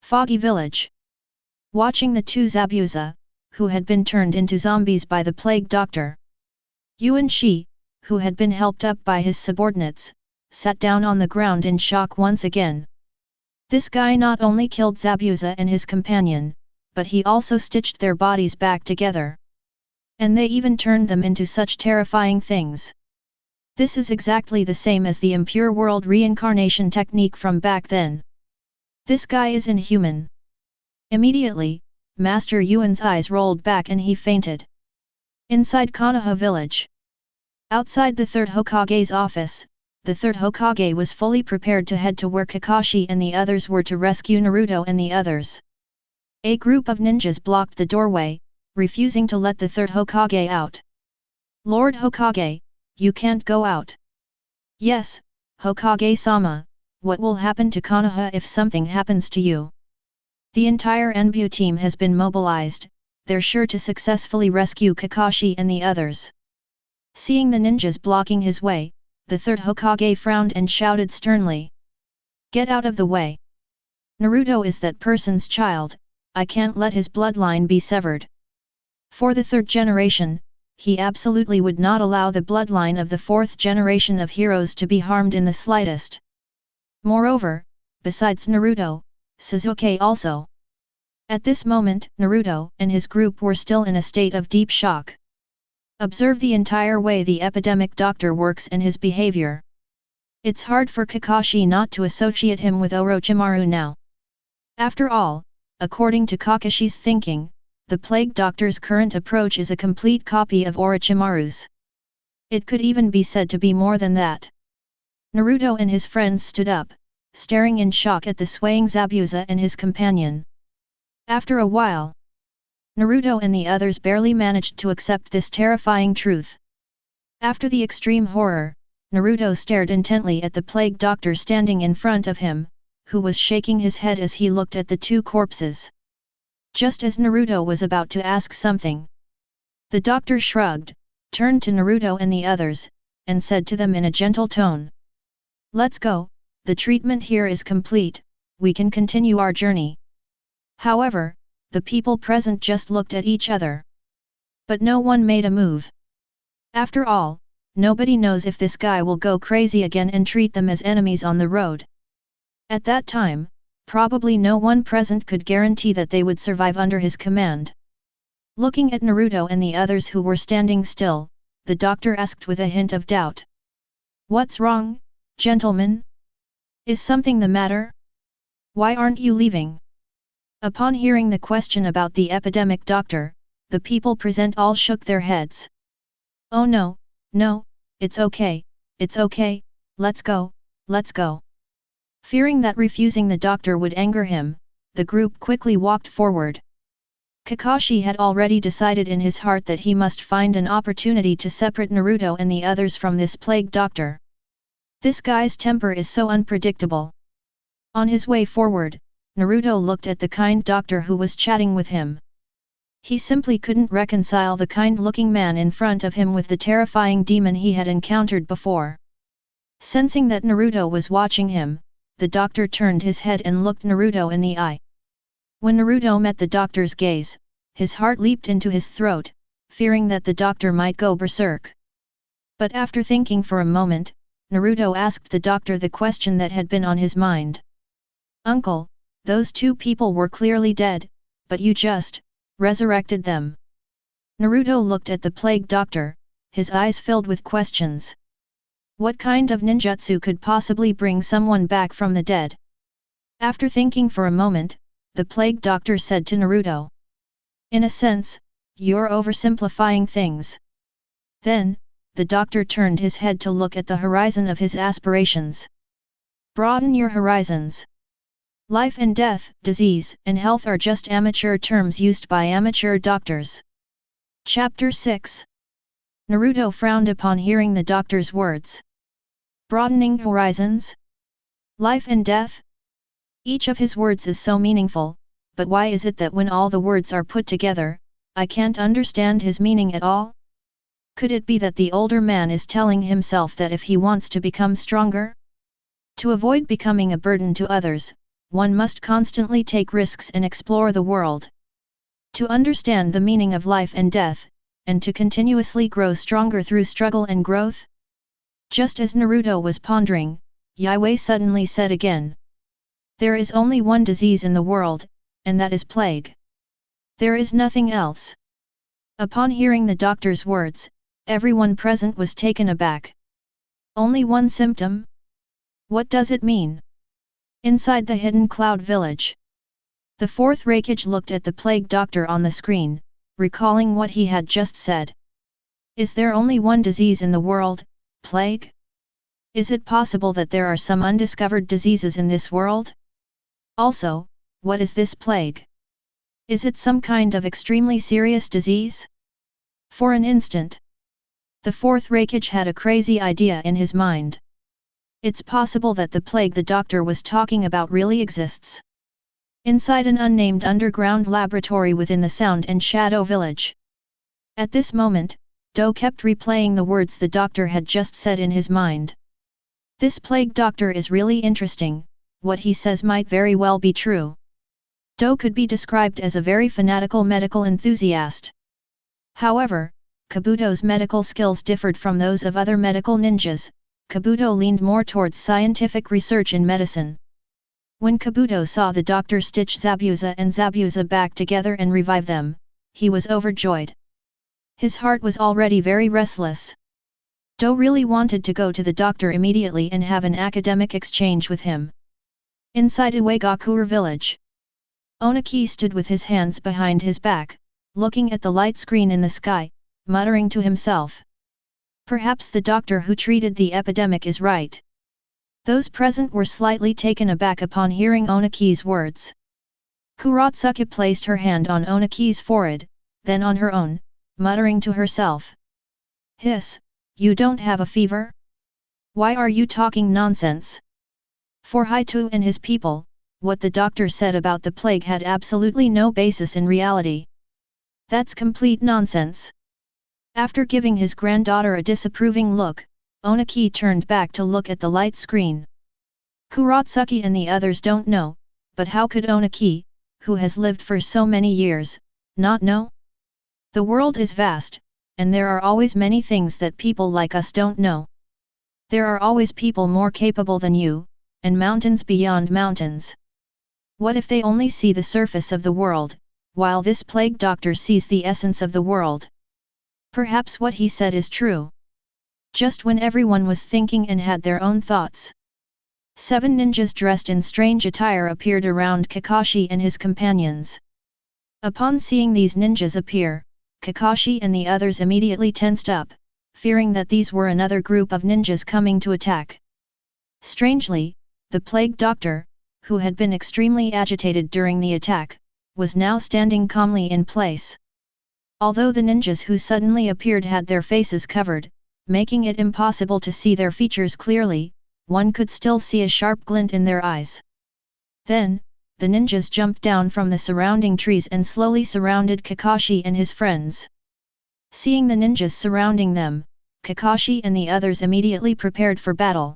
Foggy Village. Watching the 2 Zabuza, who had been turned into zombies by the Plague Doctor. Yuan Shi, who had been helped up by his subordinates, sat down on the ground in shock once again. This guy not only killed Zabuza and his companion, but he also stitched their bodies back together. And they even turned them into such terrifying things. This is exactly the same as the impure world reincarnation technique from back then. This guy is inhuman. Immediately, Master Yuan's eyes rolled back and he fainted. Inside Konoha village. Outside the 3rd Hokage's office, the 3rd Hokage was fully prepared to head to where Kakashi and the others were to rescue Naruto and the others. A group of ninjas blocked the doorway, refusing to let the 3rd Hokage out. Lord Hokage, you can't go out. Yes, Hokage-sama, what will happen to Konoha if something happens to you? The entire Enbu team has been mobilized, they're sure to successfully rescue Kakashi and the others. Seeing the ninjas blocking his way, the 3rd Hokage frowned and shouted sternly. Get out of the way. Naruto is that person's child, I can't let his bloodline be severed. For the 3rd generation, he absolutely would not allow the bloodline of the 4th generation of heroes to be harmed in the slightest. Moreover, besides Naruto, Sasuke also. At this moment, Naruto and his group were still in a state of deep shock. Observe the entire way the epidemic doctor works and his behavior. It's hard for Kakashi not to associate him with Orochimaru now. After all, according to Kakashi's thinking, the Plague Doctor's current approach is a complete copy of Orochimaru's. It could even be said to be more than that. Naruto and his friends stood up, staring in shock at the swaying Zabuza and his companion. After a while, Naruto and the others barely managed to accept this terrifying truth. After the extreme horror, Naruto stared intently at the Plague Doctor standing in front of him, who was shaking his head as he looked at the 2 corpses. Just as Naruto was about to ask something, the doctor shrugged, turned to Naruto and the others, and said to them in a gentle tone. Let's go, the treatment here is complete, we can continue our journey. However, the people present just looked at each other. But no one made a move. After all, nobody knows if this guy will go crazy again and treat them as enemies on the road. At that time, probably no one present could guarantee that they would survive under his command. Looking at Naruto and the others who were standing still, the doctor asked with a hint of doubt. What's wrong, gentlemen? Is something the matter? Why aren't you leaving? Upon hearing the question about the epidemic doctor, the people present all shook their heads. Oh no, it's okay, let's go, let's go. Fearing that refusing the doctor would anger him, the group quickly walked forward. Kakashi had already decided in his heart that he must find an opportunity to separate Naruto and the others from this plague doctor. This guy's temper is so unpredictable. On his way forward, Naruto looked at the kind doctor who was chatting with him. He simply couldn't reconcile the kind-looking man in front of him with the terrifying demon he had encountered before. Sensing that Naruto was watching him, the doctor turned his head and looked Naruto in the eye. When Naruto met the doctor's gaze, his heart leaped into his throat, fearing that the doctor might go berserk. But after thinking for a moment, Naruto asked the doctor the question that had been on his mind. Uncle, those 2 people were clearly dead, but you just resurrected them. Naruto looked at the plague doctor, his eyes filled with questions. What kind of ninjutsu could possibly bring someone back from the dead? After thinking for a moment, the plague doctor said to Naruto. In a sense, you're oversimplifying things. Then, the doctor turned his head to look at the horizon of his aspirations. Broaden your horizons. Life and death, disease, and health are just amateur terms used by amateur doctors. Chapter 6. Naruto frowned upon hearing the doctor's words. Broadening horizons? Life and death? Each of his words is so meaningful, but why is it that when all the words are put together, I can't understand his meaning at all? Could it be that the older man is telling himself that if he wants to become stronger? To avoid becoming a burden to others, one must constantly take risks and explore the world. To understand the meaning of life and death, and to continuously grow stronger through struggle and growth? Just as Naruto was pondering, Yaiwei suddenly said again. There is only one disease in the world, and that is plague. There is nothing else. Upon hearing the doctor's words, everyone present was taken aback. Only one symptom? What does it mean? Inside the hidden cloud village. The fourth Raikage looked at the plague doctor on the screen, recalling what he had just said. Is there only one disease in the world, plague? Is it possible that there are some undiscovered diseases in this world? Also, what is this plague? Is it some kind of extremely serious disease? For an instant, the fourth Raikage had a crazy idea in his mind. It's possible that the plague the doctor was talking about really exists. Inside an unnamed underground laboratory within the Sound and Shadow Village. At this moment, Do kept replaying the words the doctor had just said in his mind. This plague doctor is really interesting, what he says might very well be true. Do could be described as a very fanatical medical enthusiast. However, Kabuto's medical skills differed from those of other medical ninjas. Kabuto leaned more towards scientific research in medicine. When Kabuto saw the doctor stitch Zabuza and Zabuza back together and revive them, he was overjoyed. His heart was already very restless. Do really wanted to go to the doctor immediately and have an academic exchange with him. Inside Uegakure village, Onaki stood with his hands behind his back, looking at the light screen in the sky, muttering to himself. Perhaps the doctor who treated the epidemic is right. Those present were slightly taken aback upon hearing Onaki's words. Kuratsuka placed her hand on Onaki's forehead, then on her own, muttering to herself. Hiss, you don't have a fever? Why are you talking nonsense? For Haito and his people, what the doctor said about the plague had absolutely no basis in reality. That's complete nonsense. After giving his granddaughter a disapproving look, Onaki turned back to look at the light screen. Kuratsuki and the others don't know, but how could Onaki, who has lived for so many years, not know? The world is vast, and there are always many things that people like us don't know. There are always people more capable than you, and mountains beyond mountains. What if they only see the surface of the world, while this plague doctor sees the essence of the world? Perhaps what he said is true. Just when everyone was thinking and had their own thoughts, 7 ninjas dressed in strange attire appeared around Kakashi and his companions. Upon seeing these ninjas appear, Kakashi and the others immediately tensed up, fearing that these were another group of ninjas coming to attack. Strangely, the plague doctor, who had been extremely agitated during the attack, was now standing calmly in place. Although the ninjas who suddenly appeared had their faces covered, making it impossible to see their features clearly, one could still see a sharp glint in their eyes. Then, the ninjas jumped down from the surrounding trees and slowly surrounded Kakashi and his friends. Seeing the ninjas surrounding them, Kakashi and the others immediately prepared for battle.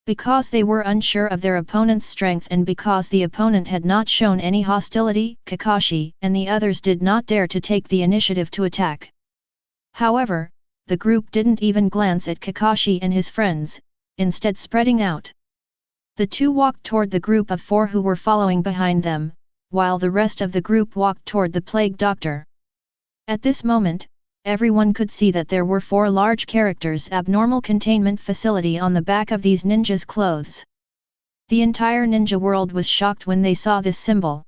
Because they were unsure of their opponent's strength and because the opponent had not shown any hostility, Kakashi and the others did not dare to take the initiative to attack. However, the group didn't even glance at Kakashi and his friends, instead spreading out. The two walked toward the group of 4 who were following behind them, while the rest of the group walked toward the plague doctor. At this moment, everyone could see that there were 4 large characters abnormal containment facility on the back of these ninjas' clothes. The entire ninja world was shocked when they saw this symbol.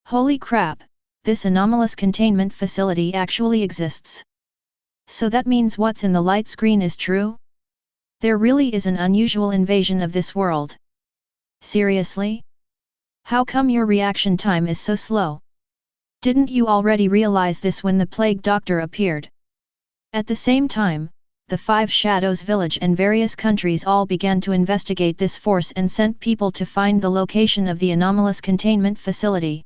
Holy crap, this anomalous containment facility actually exists. So that means what's in the light screen is true? There really is an unusual invasion of this world. Seriously? How come your reaction time is so slow? Didn't you already realize this when the plague doctor appeared? At the same time, the 5 Shadows village and various countries all began to investigate this force and sent people to find the location of the anomalous containment facility.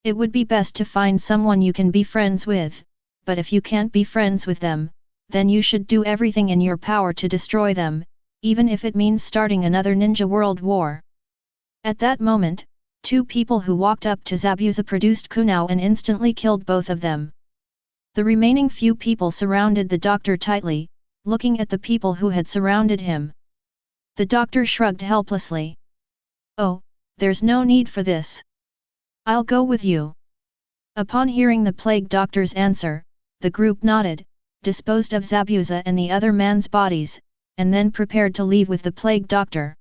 It would be best to find someone you can be friends with, but if you can't be friends with them, then you should do everything in your power to destroy them, even if it means starting another ninja world war. At that moment, 2 people who walked up to Zabuza produced kunao and instantly killed both of them. The remaining few people surrounded the doctor tightly, looking at the people who had surrounded him. The doctor shrugged helplessly. Oh, there's no need for this. I'll go with you. Upon hearing the plague doctor's answer, the group nodded, disposed of Zabuza and the other man's bodies, and then prepared to leave with the plague doctor.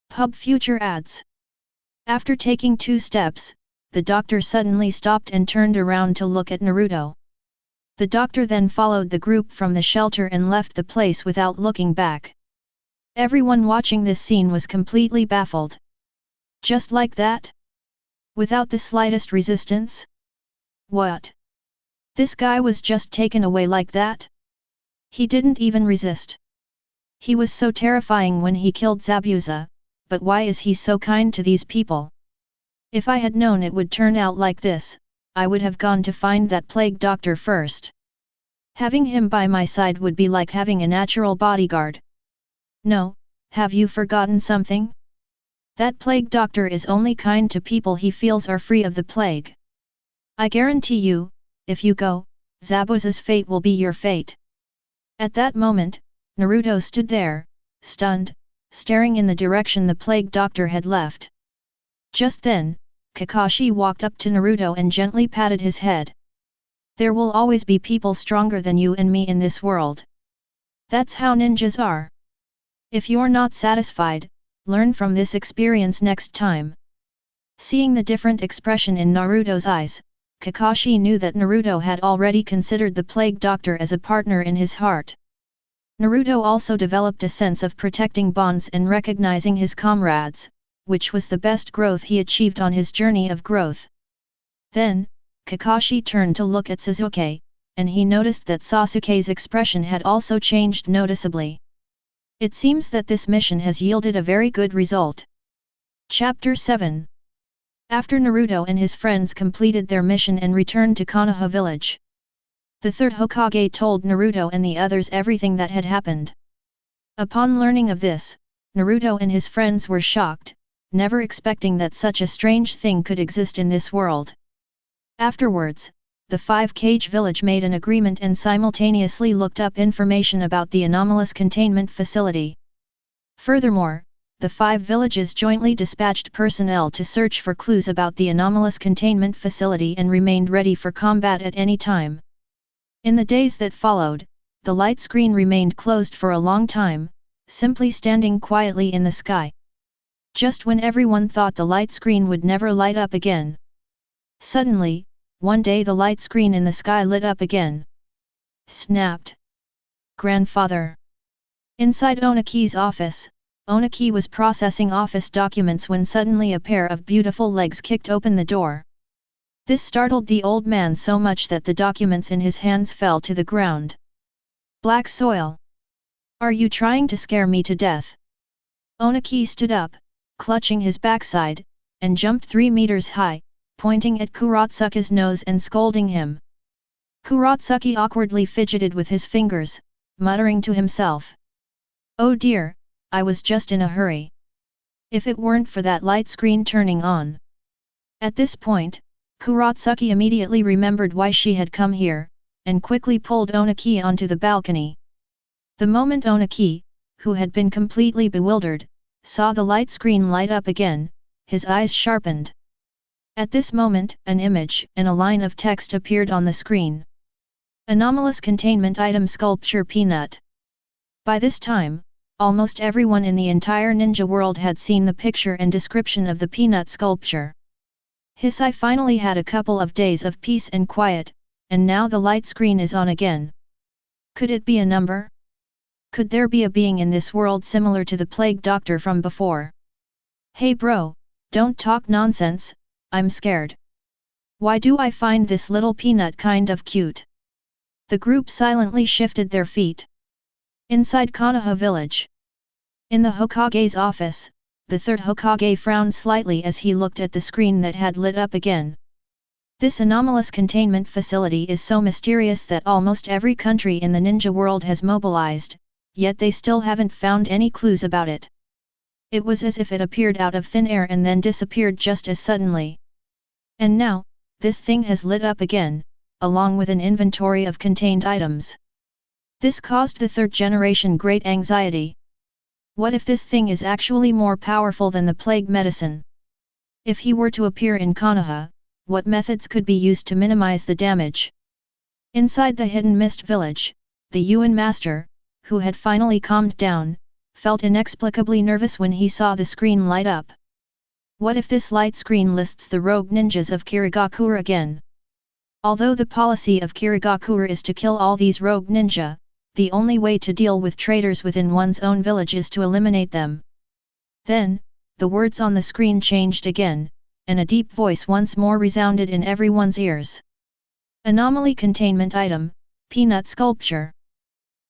Pub future ads. After taking 2 steps, the doctor suddenly stopped and turned around to look at Naruto. The doctor then followed the group from the shelter and left the place without looking back. Everyone watching this scene was completely baffled. Just like that? Without the slightest resistance? What? This guy was just taken away like that? He didn't even resist. He was so terrifying when he killed Zabuza, but why is he so kind to these people? If I had known it would turn out like this, I would have gone to find that plague doctor first. Having him by my side would be like having a natural bodyguard. No, have you forgotten something? That plague doctor is only kind to people he feels are free of the plague. I guarantee you, if you go, Zabuza's fate will be your fate. At that moment, Naruto stood there, stunned, staring in the direction the plague doctor had left. Just then, Kakashi walked up to Naruto and gently patted his head. There will always be people stronger than you and me in this world. That's how ninjas are. If you're not satisfied, learn from this experience next time. Seeing the different expression in Naruto's eyes, Kakashi knew that Naruto had already considered the plague doctor as a partner in his heart. Naruto also developed a sense of protecting bonds and recognizing his comrades, which was the best growth he achieved on his journey of growth. Then, Kakashi turned to look at Sasuke, and he noticed that Sasuke's expression had also changed noticeably. It seems that this mission has yielded a very good result. Chapter 7. After Naruto and his friends completed their mission and returned to Konoha village, the third Hokage told Naruto and the others everything that had happened. Upon learning of this, Naruto and his friends were shocked, never expecting that such a strange thing could exist in this world. Afterwards, the 5-Cage village made an agreement and simultaneously looked up information about the anomalous containment facility. Furthermore, the 5 villages jointly dispatched personnel to search for clues about the anomalous containment facility and remained ready for combat at any time. In the days that followed, the light screen remained closed for a long time, simply standing quietly in the sky. Just when everyone thought the light screen would never light up again. Suddenly, one day the light screen in the sky lit up again. Snapped. Grandfather. Inside Onaki's office, Onaki was processing office documents when suddenly a pair of beautiful legs kicked open the door. This startled the old man so much that the documents in his hands fell to the ground. Black soil. Are you trying to scare me to death? Onaki stood up, clutching his backside, and jumped 3 meters high, pointing at Kuratsuki's nose and scolding him. Kuratsuki awkwardly fidgeted with his fingers, muttering to himself. Oh dear, I was just in a hurry. If it weren't for that light screen turning on. At this point, Kuratsuki immediately remembered why she had come here, and quickly pulled Onaki onto the balcony. The moment Onaki, who had been completely bewildered, saw the light screen light up again, his eyes sharpened. At this moment, an image and a line of text appeared on the screen. Anomalous containment item sculpture peanut. By this time, almost everyone in the entire ninja world had seen the picture and description of the peanut sculpture. I finally had a couple of days of peace and quiet, and now the light screen is on again. Could it be a number? Could there be a being in this world similar to the plague doctor from before? Hey bro, don't talk nonsense, I'm scared. Why do I find this little peanut kind of cute? The group silently shifted their feet. Inside Konoha village. In the Hokage's office, the third Hokage frowned slightly as he looked at the screen that had lit up again. This anomalous containment facility is so mysterious that almost every country in the ninja world has mobilized, yet they still haven't found any clues about it. It was as if it appeared out of thin air and then disappeared just as suddenly. And now, this thing has lit up again, along with an inventory of contained items. This caused the third generation great anxiety. What if this thing is actually more powerful than the plague medicine? If he were to appear in Konoha, what methods could be used to minimize the damage? Inside the hidden mist village, the Yuan master, who had finally calmed down, felt inexplicably nervous when he saw the screen light up. What if this light screen lists the rogue ninjas of Kirigakura again? Although the policy of Kirigakura is to kill all these rogue ninja, the only way to deal with traitors within one's own village is to eliminate them. Then, the words on the screen changed again, and a deep voice once more resounded in everyone's ears. Anomaly containment item, peanut sculpture.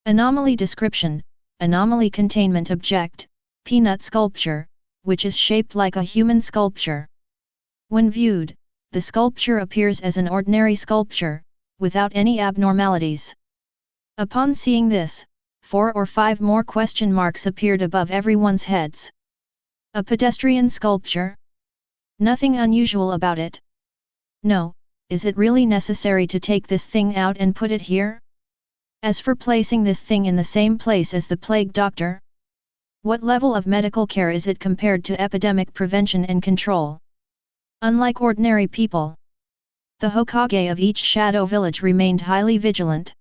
Anomaly description, anomaly containment object, peanut sculpture, which is shaped like a human sculpture. When viewed, the sculpture appears as an ordinary sculpture, without any abnormalities. Upon seeing this, 4 or 5 more question marks appeared above everyone's heads. A pedestrian sculpture? Nothing unusual about it. No, is it really necessary to take this thing out and put it here? As for placing this thing in the same place as the plague doctor? What level of medical care is it compared to epidemic prevention and control? Unlike ordinary people, the Hokage of each shadow village remained highly vigilant.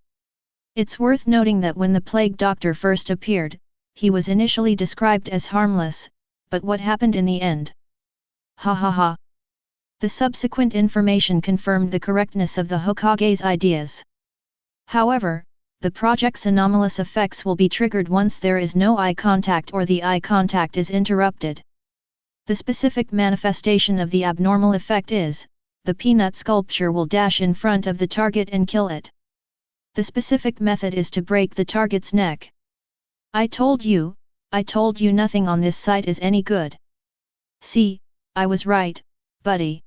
It's worth noting that when the plague doctor first appeared, he was initially described as harmless, but what happened in the end? Ha ha ha. The subsequent information confirmed the correctness of the Hokage's ideas. However, the project's anomalous effects will be triggered once there is no eye contact or the eye contact is interrupted. The specific manifestation of the abnormal effect is, the peanut sculpture will dash in front of the target and kill it. The specific method is to break the target's neck. I told you nothing on this site is any good. See, I was right, buddy.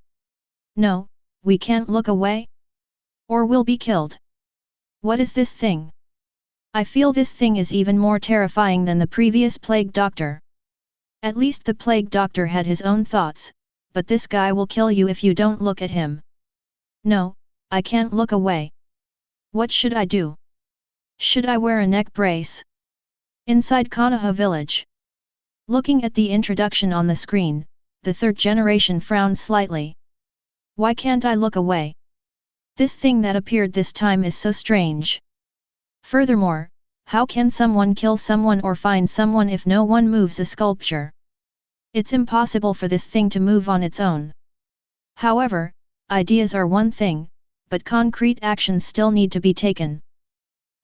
No, we can't look away? Or we'll be killed. What is this thing? I feel this thing is even more terrifying than the previous plague doctor. At least the plague doctor had his own thoughts, but this guy will kill you if you don't look at him. No, I can't look away. What should I do? Should I wear a neck brace? Inside Konoha village. Looking at the introduction on the screen, the third generation frowned slightly. Why can't I look away? This thing that appeared this time is so strange. Furthermore, how can someone kill someone or find someone if no one moves a sculpture? It's impossible for this thing to move on its own. However, ideas are one thing, but concrete actions still need to be taken.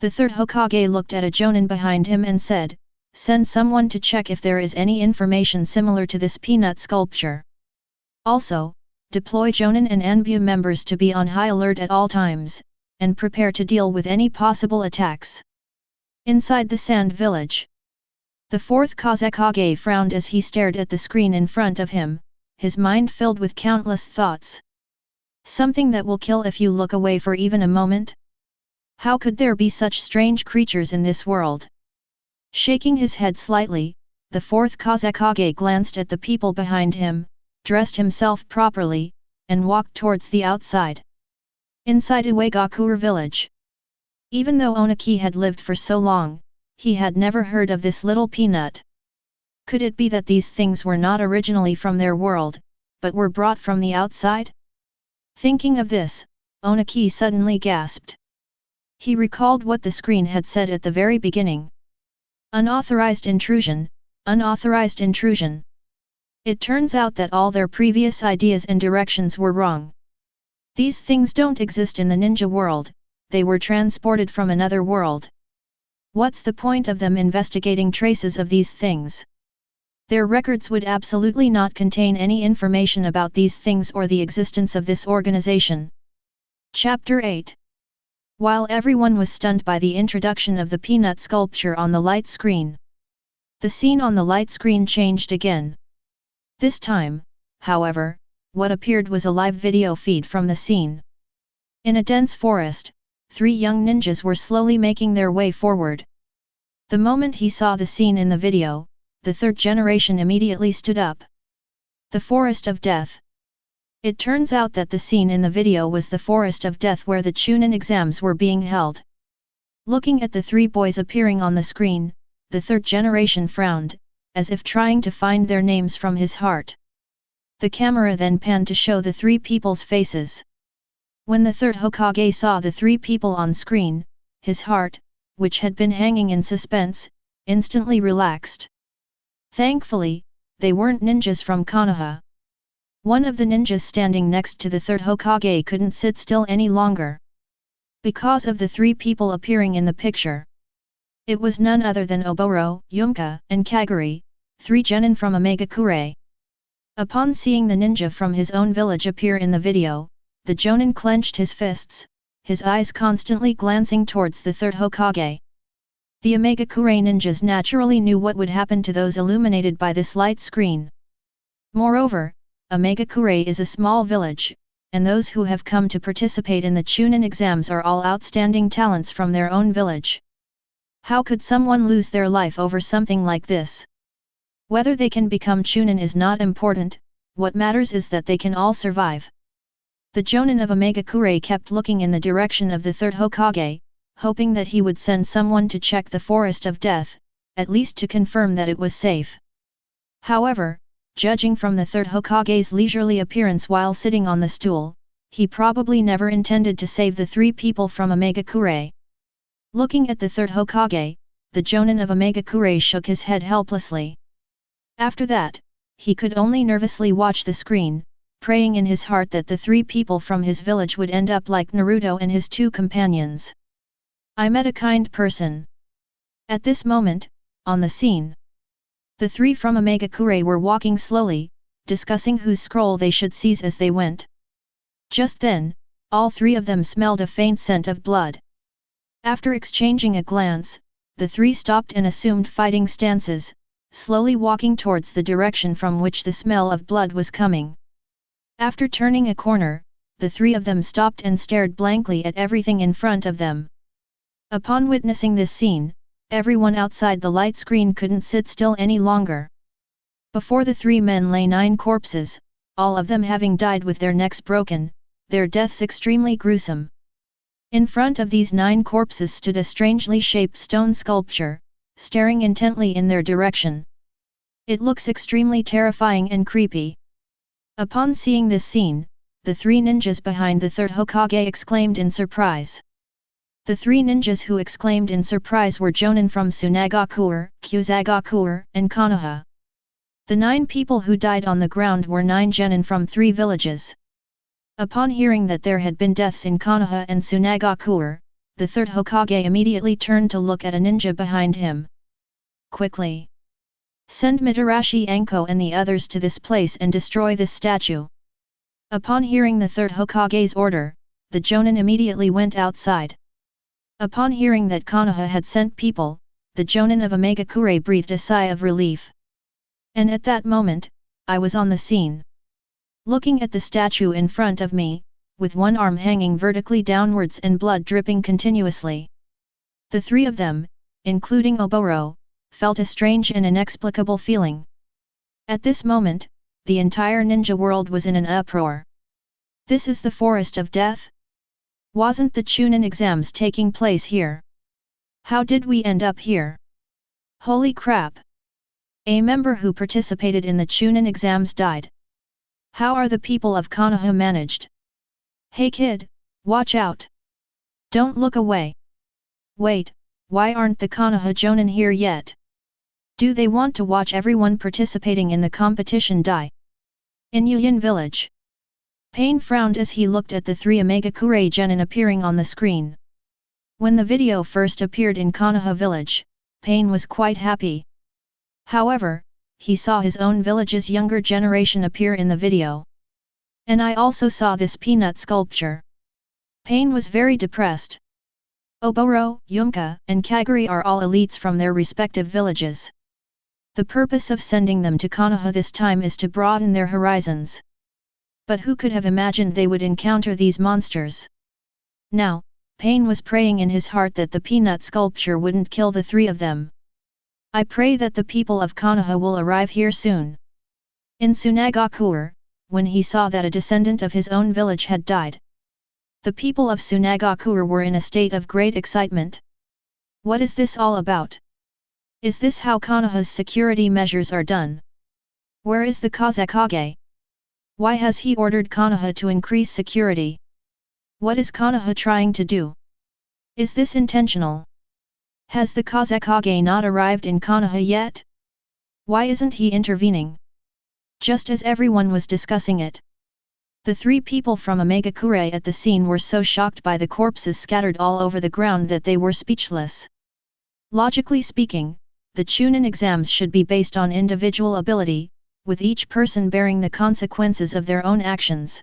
The third Hokage looked at a jonin behind him and said, "Send someone to check if there is any information similar to this peanut sculpture. Also, deploy jonin and anbu members to be on high alert at all times, and prepare to deal with any possible attacks." Inside the sand village. The fourth Kazekage frowned as he stared at the screen in front of him, his mind filled with countless thoughts. Something that will kill if you look away for even a moment? How could there be such strange creatures in this world? Shaking his head slightly, the fourth Kazekage glanced at the people behind him, dressed himself properly, and walked towards the outside. Inside Uegakure village. Even though Oniki had lived for so long, he had never heard of this little peanut. Could it be that these things were not originally from their world, but were brought from the outside? Thinking of this, Oniki suddenly gasped. He recalled what the screen had said at the very beginning. Unauthorized intrusion, unauthorized intrusion. It turns out that all their previous ideas and directions were wrong. These things don't exist in the ninja world, they were transported from another world. What's the point of them investigating traces of these things? Their records would absolutely not contain any information about these things or the existence of this organization. Chapter 8. While everyone was stunned by the introduction of the peanut sculpture on the light screen, the scene on the light screen changed again. This time, however, what appeared was a live video feed from the scene. In a dense forest, 3 young ninjas were slowly making their way forward. The moment he saw the scene in the video, the 3rd generation immediately stood up. The Forest of Death. It turns out that the scene in the video was the Forest of Death where the Chunin exams were being held. Looking at the 3 boys appearing on the screen, the 3rd generation frowned, as if trying to find their names from his heart. The camera then panned to show the 3 people's faces. When the 3rd Hokage saw the 3 people on screen, his heart, which had been hanging in suspense, instantly relaxed. Thankfully, they weren't ninjas from Konoha. One of the ninjas standing next to the 3rd Hokage couldn't sit still any longer. Because of the 3 people appearing in the picture. It was none other than Oboro, Yumka, and Kaguri, 3 genin from Omegakure. Upon seeing the ninja from his own village appear in the video, the jonin clenched his fists, his eyes constantly glancing towards the 3rd Hokage. The Omegakure ninjas naturally knew what would happen to those illuminated by this light screen. Moreover, Omegakure is a small village, and those who have come to participate in the Chunin exams are all outstanding talents from their own village. How could someone lose their life over something like this? Whether they can become Chunin is not important, what matters is that they can all survive. The jonin of Omegakure kept looking in the direction of the 3rd Hokage, hoping that he would send someone to check the Forest of Death, at least to confirm that it was safe. However, judging from the 3rd Hokage's leisurely appearance while sitting on the stool, he probably never intended to save the 3 people from Omegakure. Looking at the 3rd Hokage, the jonin of Omegakure shook his head helplessly. After that, he could only nervously watch the screen, praying in his heart that the 3 people from his village would end up like Naruto and his 2 companions. I met a kind person. At this moment, on the scene, the 3 from Omegakure were walking slowly, discussing whose scroll they should seize as they went. Just then, all 3 of them smelled a faint scent of blood. After exchanging a glance, the 3 stopped and assumed fighting stances, slowly walking towards the direction from which the smell of blood was coming. After turning a corner, the 3 of them stopped and stared blankly at everything in front of them. Upon witnessing this scene, everyone outside the light screen couldn't sit still any longer. Before the 3 men lay 9 corpses, all of them having died with their necks broken, their deaths extremely gruesome. In front of these 9 corpses stood a strangely shaped stone sculpture, staring intently in their direction. It looks extremely terrifying and creepy. Upon seeing this scene, the 3 ninjas behind the 3rd Hokage exclaimed in surprise. The 3 ninjas who exclaimed in surprise were jonin from Tsunagakure, Kyuzagakure, and Konoha. The 9 people who died on the ground were 9 genin from 3 villages. Upon hearing that there had been deaths in Konoha and Tsunagakure, the 3rd Hokage immediately turned to look at a ninja behind him. Quickly! Send Mitarashi Anko and the others to this place and destroy this statue. Upon hearing the 3rd Hokage's order, the jonin immediately went outside. Upon hearing that Konoha had sent people, the jonin of Omegakure breathed a sigh of relief. And at that moment, I was on the scene. Looking at the statue in front of me, with one arm hanging vertically downwards and blood dripping continuously. The 3 of them, including Oboro, felt a strange and inexplicable feeling. At this moment, the entire ninja world was in an uproar. This is the Forest of Death? Wasn't the Chunin exams taking place here? How did we end up here? Holy crap! A member who participated in the Chunin exams died. How are the people of Konoha managed? Hey kid, watch out! Don't look away! Wait, why aren't the Konoha Jonin here yet? Do they want to watch everyone participating in the competition die? In Yuyin village. Pain frowned as he looked at the 3 Omegakure genin appearing on the screen. When the video first appeared in Konoha village, Pain was quite happy. However, he saw his own village's younger generation appear in the video. And I also saw this peanut sculpture. Pain was very depressed. Oboro, Yumka, and Kaguri are all elites from their respective villages. The purpose of sending them to Konoha this time is to broaden their horizons. But who could have imagined they would encounter these monsters? Now, Pain was praying in his heart that the peanut sculpture wouldn't kill the 3 of them. I pray that the people of Konoha will arrive here soon. In Tsunagakuer, when he saw that a descendant of his own village had died, the people of Tsunagakuer were in a state of great excitement. What is this all about? Is this how Konoha's security measures are done? Where is the Kazekage? Why has he ordered Konoha to increase security? What is Konoha trying to do? Is this intentional? Has the Kazekage not arrived in Konoha yet? Why isn't he intervening? Just as everyone was discussing it, the 3 people from Omegakure at the scene were so shocked by the corpses scattered all over the ground that they were speechless. Logically speaking, the Chunin exams should be based on individual ability, with each person bearing the consequences of their own actions.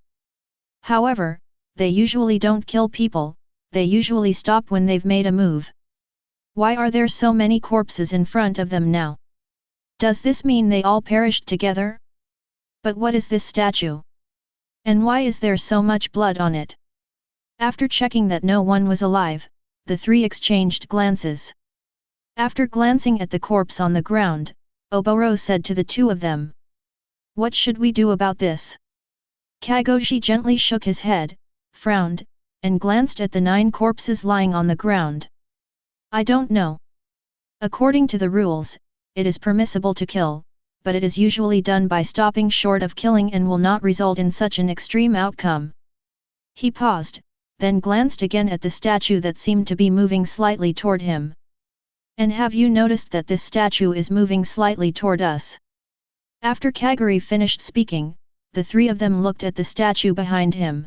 However, they usually don't kill people, they usually stop when they've made a move. Why are there so many corpses in front of them now? Does this mean they all perished together? But what is this statue? And why is there so much blood on it? After checking that no one was alive, the 3 exchanged glances. After glancing at the corpse on the ground, Oboro said to the 2 of them, "What should we do about this?" Kagoshi gently shook his head, frowned, and glanced at the 9 corpses lying on the ground. "I don't know. According to the rules, it is permissible to kill, but it is usually done by stopping short of killing and will not result in such an extreme outcome." He paused, then glanced again at the statue that seemed to be moving slightly toward him. "And have you noticed that this statue is moving slightly toward us?" After Kaguri finished speaking, the 3 of them looked at the statue behind him.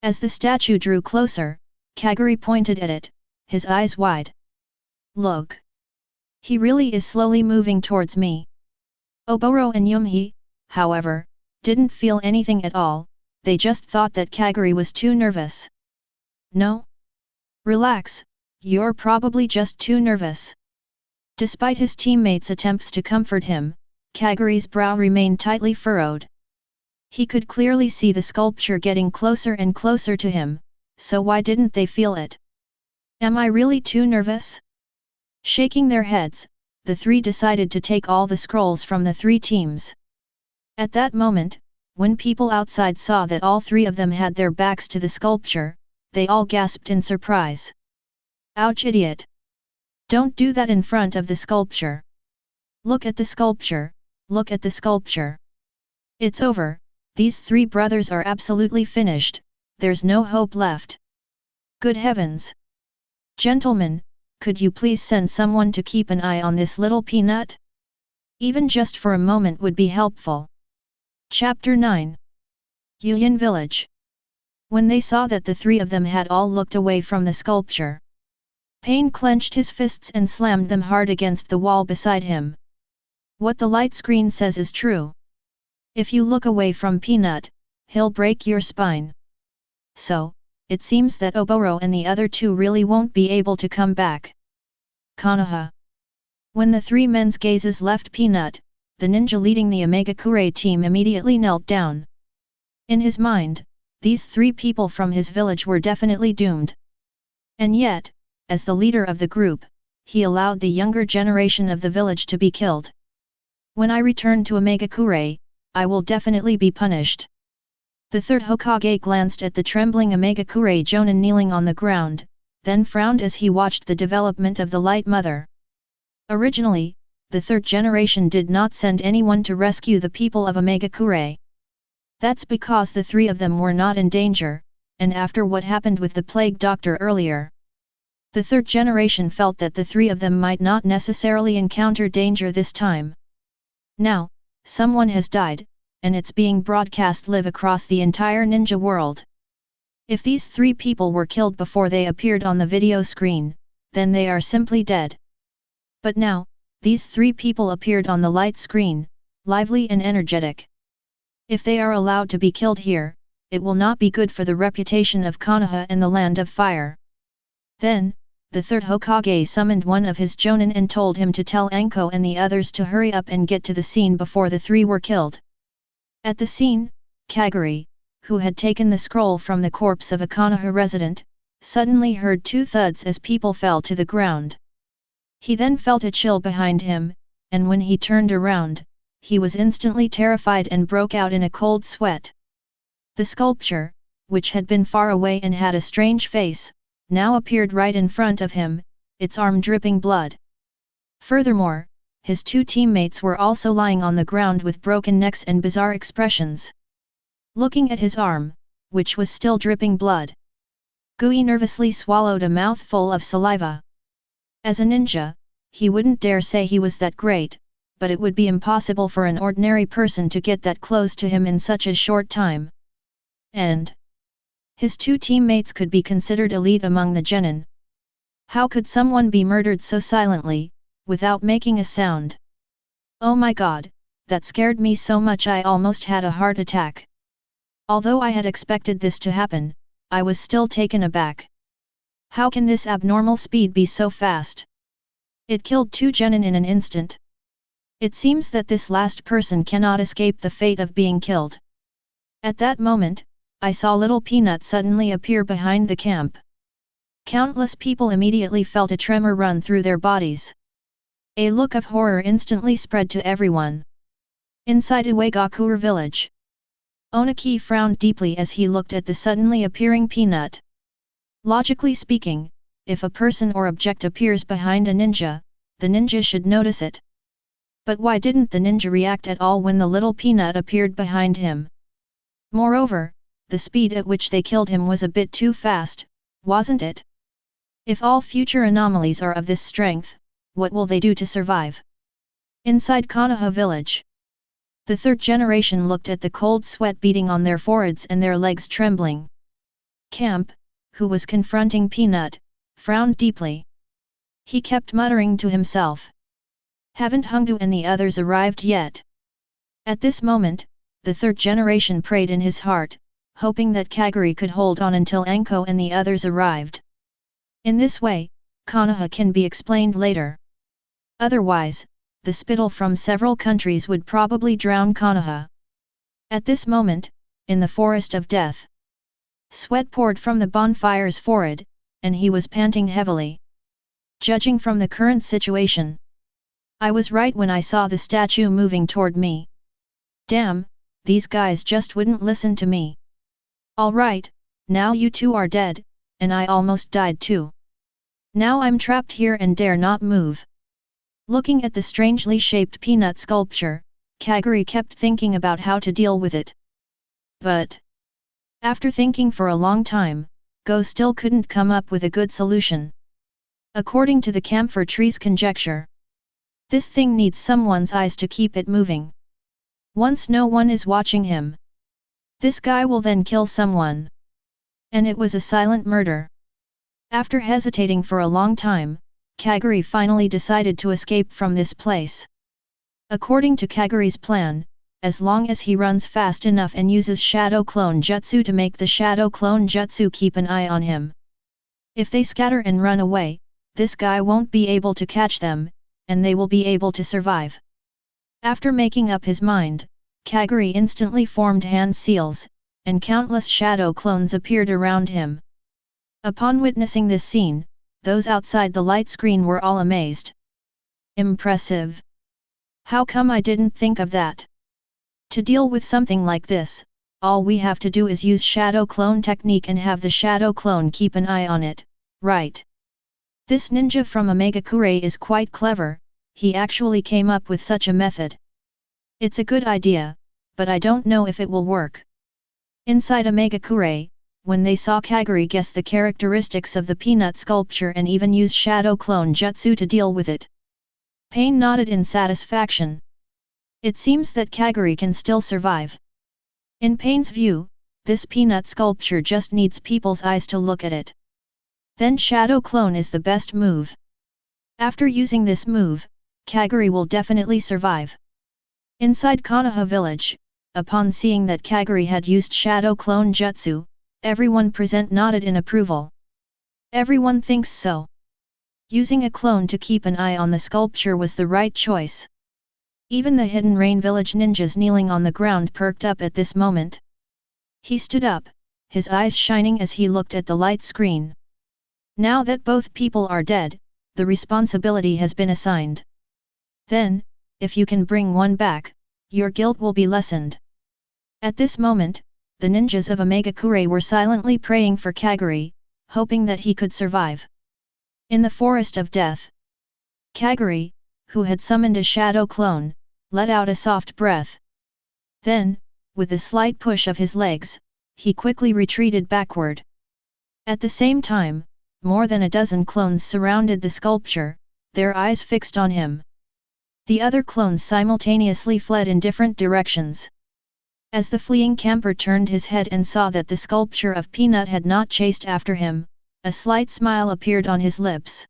As the statue drew closer, Kaguri pointed at it, his eyes wide. "Look! He really is slowly moving towards me." Oboro and Yumhi, however, didn't feel anything at all, they just thought that Kaguri was too nervous. "No? Relax, you're probably just too nervous." Despite his teammates' attempts to comfort him, Kaguri's brow remained tightly furrowed. He could clearly see the sculpture getting closer and closer to him, so why didn't they feel it? "Am I really too nervous?" Shaking their heads, the 3 decided to take all the scrolls from the 3 teams. At that moment, when people outside saw that all 3 of them had their backs to the sculpture, they all gasped in surprise. "Ouch, idiot! Don't do that in front of the sculpture! Look at the sculpture, look at the sculpture! It's over, these 3 brothers are absolutely finished, there's no hope left. Good heavens! Gentlemen, could you please send someone to keep an eye on this little peanut? Even just for a moment would be helpful." Chapter 9. Yuyin Village. When they saw that the 3 of them had all looked away from the sculpture, Pain clenched his fists and slammed them hard against the wall beside him. What the light screen says is true. If you look away from Peanut, he'll break your spine. So, it seems that Oboro and the other 2 really won't be able to come back. Konoha. When the 3 men's gazes left Peanut, the ninja leading the Omegakure team immediately knelt down. In his mind, these 3 people from his village were definitely doomed. And yet, as the leader of the group, he allowed the younger generation of the village to be killed. When I return to Omegakure, I will definitely be punished. The 3rd Hokage glanced at the trembling Omegakure Jonin kneeling on the ground, then frowned as he watched the development of the Light Mother. Originally, the 3rd generation did not send anyone to rescue the people of Omegakure. That's because the 3 of them were not in danger, and after what happened with the plague doctor earlier, The third generation felt that the three of them might not necessarily encounter danger this time. Now, someone has died, and it's being broadcast live across the entire ninja world. If these three people were killed before they appeared on the video screen, then they are simply dead. But now, these three people appeared on the light screen, lively and energetic. If they are allowed to be killed here, it will not be good for the reputation of Konoha and the Land of Fire. Then, the third Hokage summoned one of his jonin and told him to tell Anko and the others to hurry up and get to the scene before the three were killed. At the scene, Kaguri, who had taken the scroll from the corpse of a Konoha resident, suddenly heard two thuds as people fell to the ground. He then felt a chill behind him, and when he turned around, he was instantly terrified and broke out in a cold sweat. The sculpture, which had been far away and had a strange face, now appeared right in front of him, its arm dripping blood. Furthermore, his two teammates were also lying on the ground with broken necks and bizarre expressions. Looking at his arm, which was still dripping blood, Gui nervously swallowed a mouthful of saliva. As a ninja, he wouldn't dare say he was that great, but it would be impossible for an ordinary person to get that close to him in such a short time. And his two teammates could be considered elite among the genin. How could someone be murdered so silently, without making a sound? Oh my god, that scared me so much I almost had a heart attack. Although I had expected this to happen, I was still taken aback. How can this abnormal speed be so fast? It killed two genin in an instant. It seems that this last person cannot escape the fate of being killed. At that moment, I saw Little Peanut suddenly appear behind the camp. Countless people immediately felt a tremor run through their bodies. A look of horror instantly spread to everyone. Inside Uegakure village, Onaki frowned deeply as he looked at the suddenly appearing Peanut. Logically speaking, if a person or object appears behind a ninja, the ninja should notice it. But why didn't the ninja react at all when the Little Peanut appeared behind him? Moreover, the speed at which they killed him was a bit too fast, wasn't it? If all future anomalies are of this strength, what will they do to survive? Inside Konoha village, the third generation looked at the cold sweat beading on their foreheads and their legs trembling. Camp, who was confronting Peanut, frowned deeply. He kept muttering to himself. Haven't Hungdu and the others arrived yet? At this moment, the third generation prayed in his heart, hoping that Kaguri could hold on until Anko and the others arrived. In this way, Konoha can be explained later. Otherwise, the spittle from several countries would probably drown Konoha. At this moment, in the forest of death, sweat poured from the bonfire's forehead, and he was panting heavily. Judging from the current situation, I was right when I saw the statue moving toward me. Damn, these guys just wouldn't listen to me. Alright, now you two are dead, and I almost died too. Now I'm trapped here and dare not move. Looking at the strangely shaped peanut sculpture, Kaguri kept thinking about how to deal with it. But after thinking for a long time, Go still couldn't come up with a good solution. According to the camphor tree's conjecture, this thing needs someone's eyes to keep it moving. Once no one is watching him, this guy will then kill someone. And it was a silent murder. After hesitating for a long time, Kaguri finally decided to escape from this place. According to Kaguri's plan, as long as he runs fast enough and uses Shadow Clone Jutsu to make the Shadow Clone Jutsu keep an eye on him. If they scatter and run away, this guy won't be able to catch them, and they will be able to survive. After making up his mind, Kaguri instantly formed hand seals, and countless shadow clones appeared around him. Upon witnessing this scene, those outside the light screen were all amazed. Impressive! How come I didn't think of that? To deal with something like this, all we have to do is use shadow clone technique and have the shadow clone keep an eye on it, right? This ninja from Omegakure is quite clever, he actually came up with such a method. It's a good idea, but I don't know if it will work. Inside Omegakure, when they saw Kaguri guess the characteristics of the peanut sculpture and even use shadow clone jutsu to deal with it. Pain nodded in satisfaction. It seems that Kaguri can still survive. In Pain's view, this peanut sculpture just needs people's eyes to look at it. Then shadow clone is the best move. After using this move, Kaguri will definitely survive. Inside Konoha village, upon seeing that Kaguri had used shadow clone jutsu, everyone present nodded in approval. Everyone thinks so. Using a clone to keep an eye on the sculpture was the right choice. Even the Hidden Rain village ninjas kneeling on the ground perked up at this moment. He stood up, his eyes shining as he looked at the light screen. Now that both people are dead, the responsibility has been assigned. Then, if you can bring one back, your guilt will be lessened. At this moment, the ninjas of Omegakure were silently praying for Kaguri, hoping that he could survive. In the forest of death, Kaguri, who had summoned a shadow clone, let out a soft breath. Then, with a slight push of his legs, he quickly retreated backward. At the same time, more than a dozen clones surrounded the sculpture, their eyes fixed on him. The other clones simultaneously fled in different directions. As the fleeing camper turned his head and saw that the sculpture of Peanut had not chased after him, a slight smile appeared on his lips.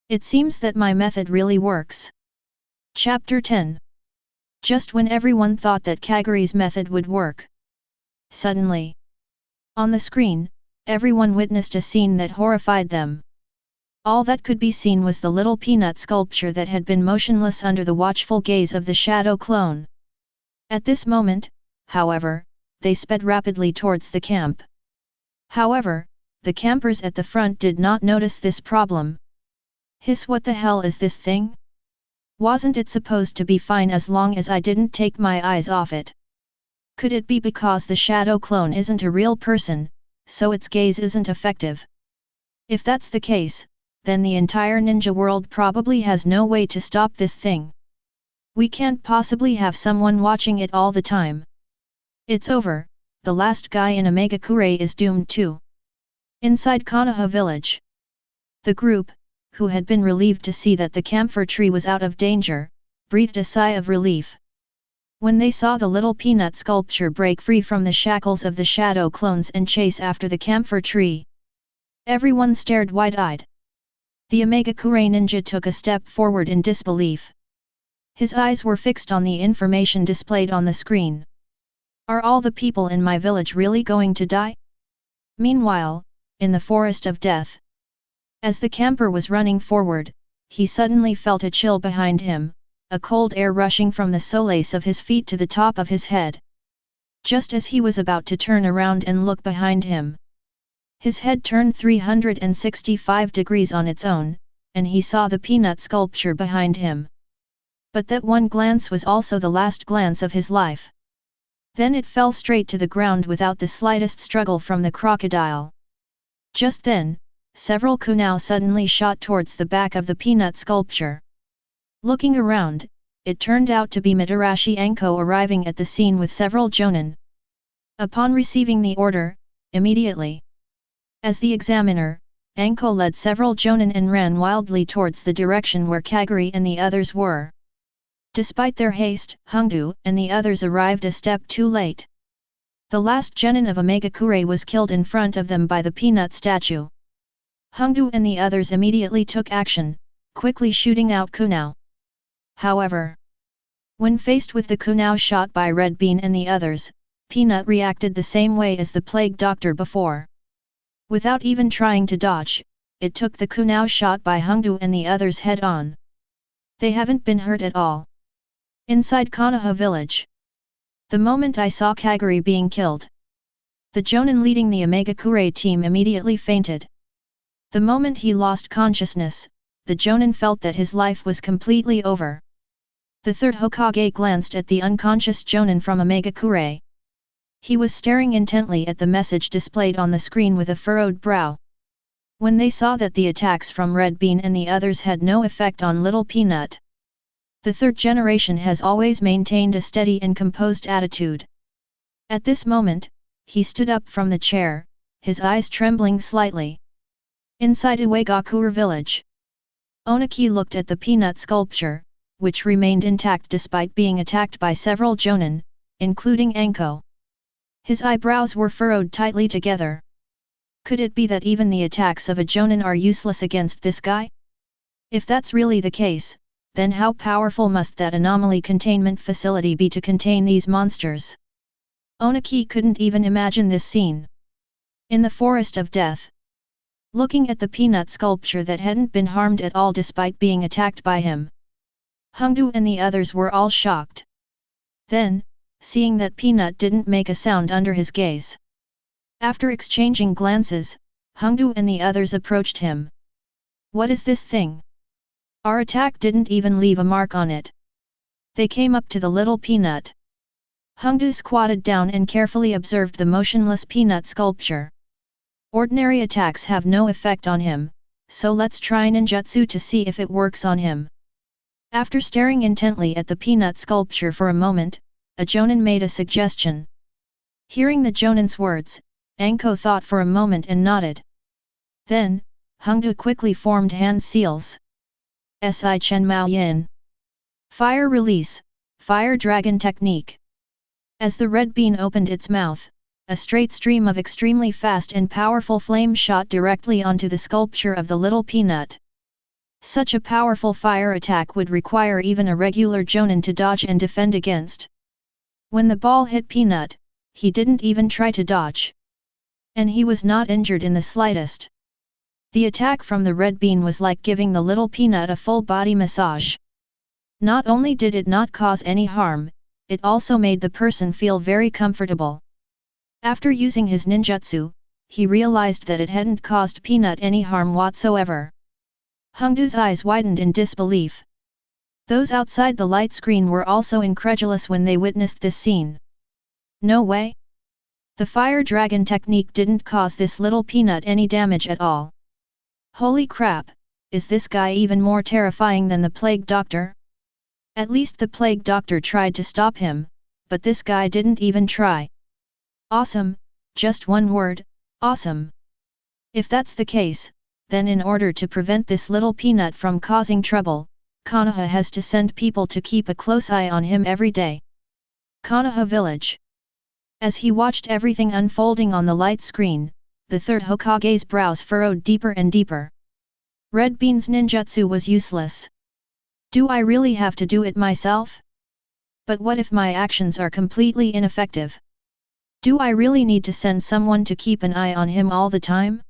It seems that my method really works. Chapter 10. Just when everyone thought that Kaguri's method would work, suddenly, on the screen, everyone witnessed a scene that horrified them. All that could be seen was the little peanut sculpture that had been motionless under the watchful gaze of the shadow clone. At this moment, however, they sped rapidly towards the camp. However, the campers at the front did not notice this problem. Hiss, what the hell is this thing? Wasn't it supposed to be fine as long as I didn't take my eyes off it? Could it be because the shadow clone isn't a real person, so its gaze isn't effective? If that's the case, then the entire ninja world probably has no way to stop this thing. We can't possibly have someone watching it all the time. It's over, the last guy in Omegakure is doomed too. Inside Konoha village, the group, who had been relieved to see that the camphor tree was out of danger, breathed a sigh of relief. When they saw the little peanut sculpture break free from the shackles of the shadow clones and chase after the camphor tree, everyone stared wide-eyed. The Omegakure ninja took a step forward in disbelief. His eyes were fixed on the information displayed on the screen. Are all the people in my village really going to die? Meanwhile, in the forest of death, as the camper was running forward, he suddenly felt a chill behind him, a cold air rushing from the soles of his feet to the top of his head. Just as he was about to turn around and look behind him, his head turned 365 degrees on its own, and he saw the peanut sculpture behind him. But that one glance was also the last glance of his life. Then it fell straight to the ground without the slightest struggle from the crocodile. Just then, several kunai suddenly shot towards the back of the peanut sculpture. Looking around, it turned out to be Mitarashi Anko arriving at the scene with several jonin. Upon receiving the order, immediately, as the examiner, Anko led several jonin and ran wildly towards the direction where Kaguri and the others were. Despite their haste, Hongdu and the others arrived a step too late. The last genin of Omegakure was killed in front of them by the peanut statue. Hongdu and the others immediately took action, quickly shooting out kunai. However, when faced with the kunai shot by Red Bean and the others, Peanut reacted the same way as the plague doctor before. Without even trying to dodge, it took the kunai shot by Hongdu and the others head on. They haven't been hurt at all. Inside Konoha village, the moment I saw Kaguri being killed, the jonin leading the Omegakure team immediately fainted. The moment he lost consciousness, the jonin felt that his life was completely over. The third Hokage glanced at the unconscious jonin from Omegakure. He was staring intently at the message displayed on the screen with a furrowed brow. When they saw that the attacks from Red Bean and the others had no effect on Little Peanut, the third generation has always maintained a steady and composed attitude. At this moment, he stood up from the chair, his eyes trembling slightly. Inside Uegakure village, Onaki looked at the peanut sculpture, which remained intact despite being attacked by several jonin, including Anko. His eyebrows were furrowed tightly together. Could it be that even the attacks of a jonin are useless against this guy? If that's really the case, then how powerful must that anomaly containment facility be to contain these monsters? Onaki couldn't even imagine this scene. In the forest of death, looking at the peanut sculpture that hadn't been harmed at all despite being attacked by him, Hongdu and the others were all shocked. Then, seeing that Peanut didn't make a sound under his gaze, after exchanging glances, Hongdu and the others approached him. What is this thing? Our attack didn't even leave a mark on it. They came up to the little Peanut. Hongdu squatted down and carefully observed the motionless Peanut sculpture. Ordinary attacks have no effect on him, so let's try ninjutsu to see if it works on him. After staring intently at the Peanut sculpture for a moment, a jonin made a suggestion. Hearing the jonin's words, Anko thought for a moment and nodded. Then, Hongdu quickly formed hand seals. S.I. Chen Mao Yin. Fire release, fire dragon technique. As the red bean opened its mouth, a straight stream of extremely fast and powerful flame shot directly onto the sculpture of the little Peanut. Such a powerful fire attack would require even a regular jonin to dodge and defend against. When the ball hit Peanut, he didn't even try to dodge. And he was not injured in the slightest. The attack from the red bean was like giving the little Peanut a full body massage. Not only did it not cause any harm, it also made the person feel very comfortable. After using his ninjutsu, he realized that it hadn't caused Peanut any harm whatsoever. Hongdu's eyes widened in disbelief. Those outside the light screen were also incredulous when they witnessed this scene. No way! The fire dragon technique didn't cause this little Peanut any damage at all. Holy crap, is this guy even more terrifying than the plague doctor? At least the plague doctor tried to stop him, but this guy didn't even try. Awesome, just one word, awesome. If that's the case, then in order to prevent this little Peanut from causing trouble, Konoha has to send people to keep a close eye on him every day. Konoha village. As he watched everything unfolding on the light screen, the third Hokage's brows furrowed deeper and deeper. Red Bean's ninjutsu was useless. Do I really have to do it myself? But what if my actions are completely ineffective? Do I really need to send someone to keep an eye on him all the time?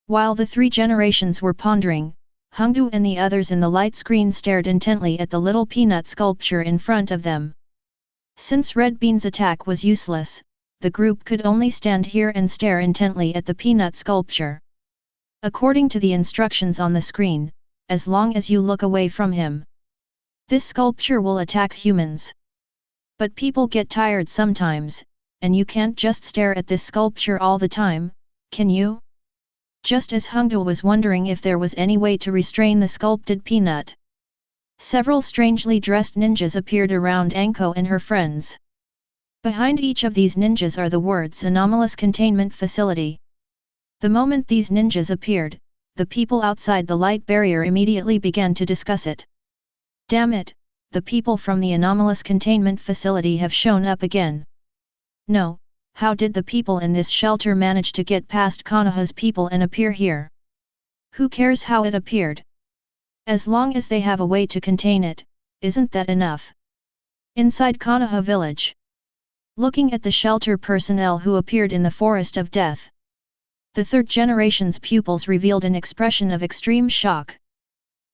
While the three generations were pondering, Hongdu and the others in the light screen stared intently at the little Peanut sculpture in front of them. Since Red Bean's attack was useless, the group could only stand here and stare intently at the Peanut sculpture. According to the instructions on the screen, as long as you look away from him, this sculpture will attack humans. But people get tired sometimes, and you can't just stare at this sculpture all the time, can you? Just as Hongdu was wondering if there was any way to restrain the sculpted Peanut, several strangely dressed ninjas appeared around Anko and her friends. Behind each of these ninjas are the words Anomalous Containment Facility. The moment these ninjas appeared, the people outside the light barrier immediately began to discuss it. Damn it, the people from the Anomalous Containment Facility have shown up again. No, how did the people in this shelter manage to get past Konoha's people and appear here? Who cares how it appeared? As long as they have a way to contain it, isn't that enough? Inside Konoha village, looking at the shelter personnel who appeared in the forest of death, the third generation's pupils revealed an expression of extreme shock.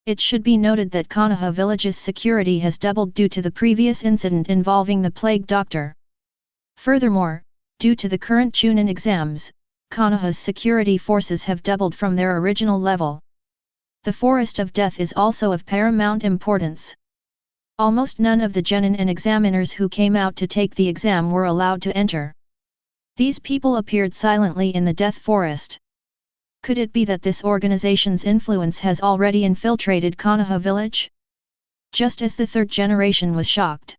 It should be noted that Konoha village's security has doubled due to the previous incident involving the plague doctor. Furthermore, due to the current Chunin exams, Konoha's security forces have doubled from their original level. The Forest of Death is also of paramount importance. Almost none of the genin and examiners who came out to take the exam were allowed to enter. These people appeared silently in the Death Forest. Could it be that this organization's influence has already infiltrated Konoha village? Just as the third generation was shocked,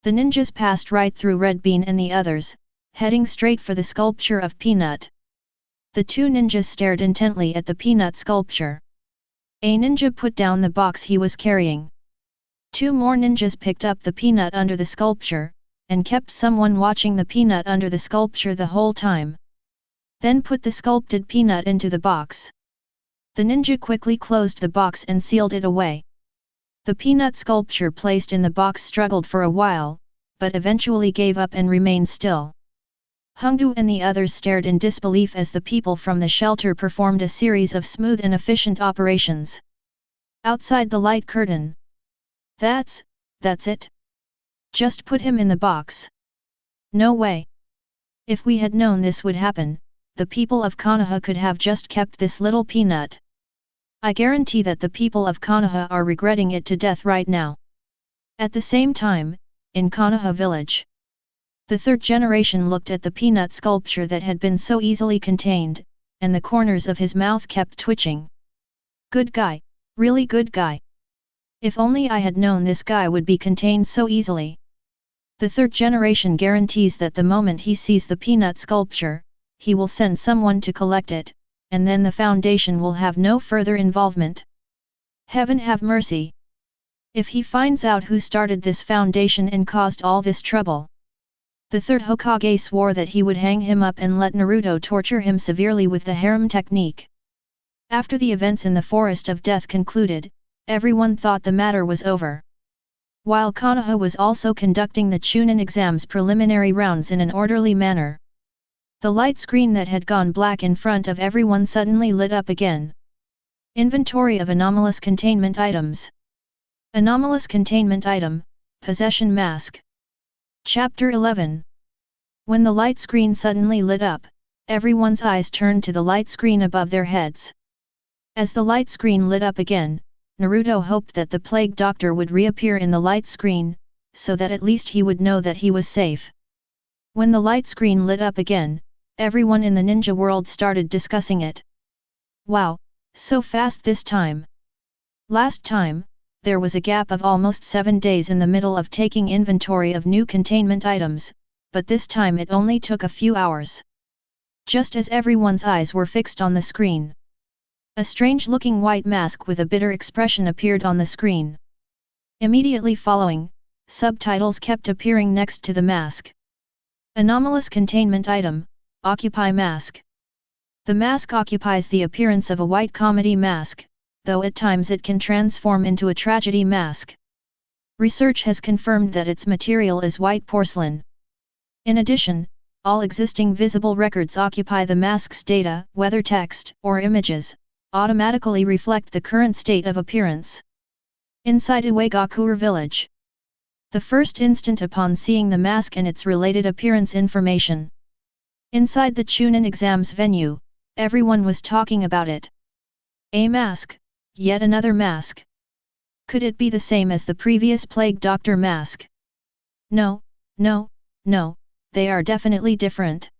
the ninjas passed right through Red Bean and the others, heading straight for the sculpture of Peanut. The two ninjas stared intently at the peanut sculpture. A ninja put down the box he was carrying. Two more ninjas picked up the peanut under the sculpture, and kept someone watching the peanut under the sculpture the whole time. Then put the sculpted peanut into the box. The ninja quickly closed the box and sealed it away. The peanut sculpture placed in the box struggled for a while, but eventually gave up and remained still. Hongdu and the others stared in disbelief as the people from the shelter performed a series of smooth and efficient operations. Outside the light curtain. That's it. Just put him in the box. No way. If we had known this would happen, the people of Konoha could have just kept this little peanut. I guarantee that the people of Konoha are regretting it to death right now. At the same time, in Konoha village, the third generation looked at the peanut sculpture that had been so easily contained, and the corners of his mouth kept twitching. Good guy, really good guy. If only I had known this guy would be contained so easily. The third generation guarantees that the moment he sees the peanut sculpture, he will send someone to collect it, and then the Foundation will have no further involvement. Heaven have mercy. If he finds out who started this Foundation and caused all this trouble. The third Hokage swore that he would hang him up and let Naruto torture him severely with the harem technique. After the events in the Forest of Death concluded, everyone thought the matter was over. While Konoha was also conducting the Chunin exams preliminary rounds in an orderly manner. The light screen that had gone black in front of everyone suddenly lit up again. Inventory of anomalous containment items. Anomalous containment item, Possession Mask. Chapter 11. When the light screen suddenly lit up, everyone's eyes turned to the light screen above their heads. As the light screen lit up again, Naruto hoped that the plague doctor would reappear in the light screen, so that at least he would know that he was safe. When the light screen lit up again, everyone in the ninja world started discussing it. Wow, so fast this time. Last time, there was a gap of almost 7 days in the middle of taking inventory of new containment items, but this time it only took a few hours. Just as everyone's eyes were fixed on the screen. A strange-looking white mask with a bitter expression appeared on the screen. Immediately following, subtitles kept appearing next to the mask. Anomalous containment item, Occupy Mask. The mask occupies the appearance of a white comedy mask, though at times it can transform into a tragedy mask. Research has confirmed that its material is white porcelain. In addition, all existing visible records occupy the mask's data, whether text or images, automatically reflect the current state of appearance. Inside Uegakure village. The first instant upon seeing the mask and its related appearance information. Inside the Chunin exams venue, everyone was talking about it. A mask, yet another mask. Could it be the same as the previous plague doctor mask? No, they are definitely different.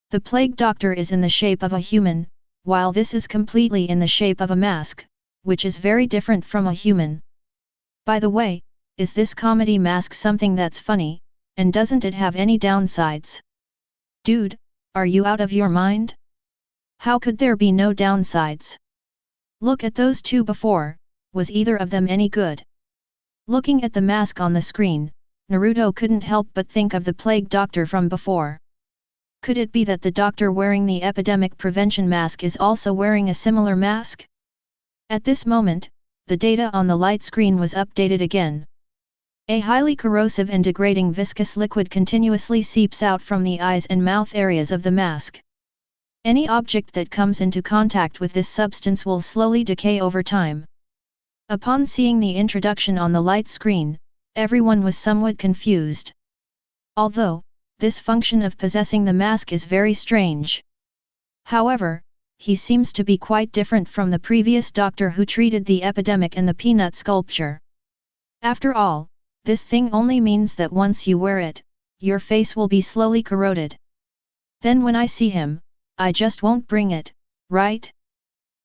The plague doctor is in the shape of a human, while this is completely in the shape of a mask, which is very different from a human. By the way, is this comedy mask something that's funny, and doesn't it have any downsides? Dude, are you out of your mind? How could there be no downsides? Look at those two before, was either of them any good? Looking at the mask on the screen, Naruto couldn't help but think of the plague doctor from before. Could it be that the doctor wearing the epidemic prevention mask is also wearing a similar mask? At this moment, the data on the light screen was updated again. A highly corrosive and degrading viscous liquid continuously seeps out from the eyes and mouth areas of the mask. Any object that comes into contact with this substance will slowly decay over time. Upon seeing the introduction on the light screen, everyone was somewhat confused. Although, this function of possessing the mask is very strange. However, he seems to be quite different from the previous doctor who treated the epidemic and the peanut sculpture. After all, this thing only means that once you wear it, your face will be slowly corroded. Then when I see him, I just won't bring it, right?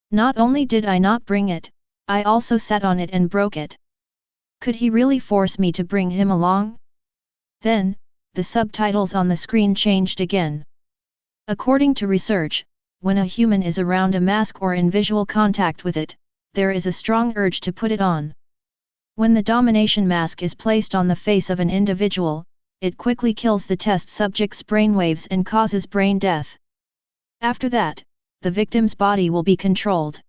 Not only did I not bring it, I also sat on it and broke it. Could he really force me to bring him along? Then, the subtitles on the screen changed again. According to research, when a human is around a mask or in visual contact with it, there is a strong urge to put it on. When the domination mask is placed on the face of an individual, it quickly kills the test subject's brainwaves and causes brain death. After that, the victim's body will be controlled.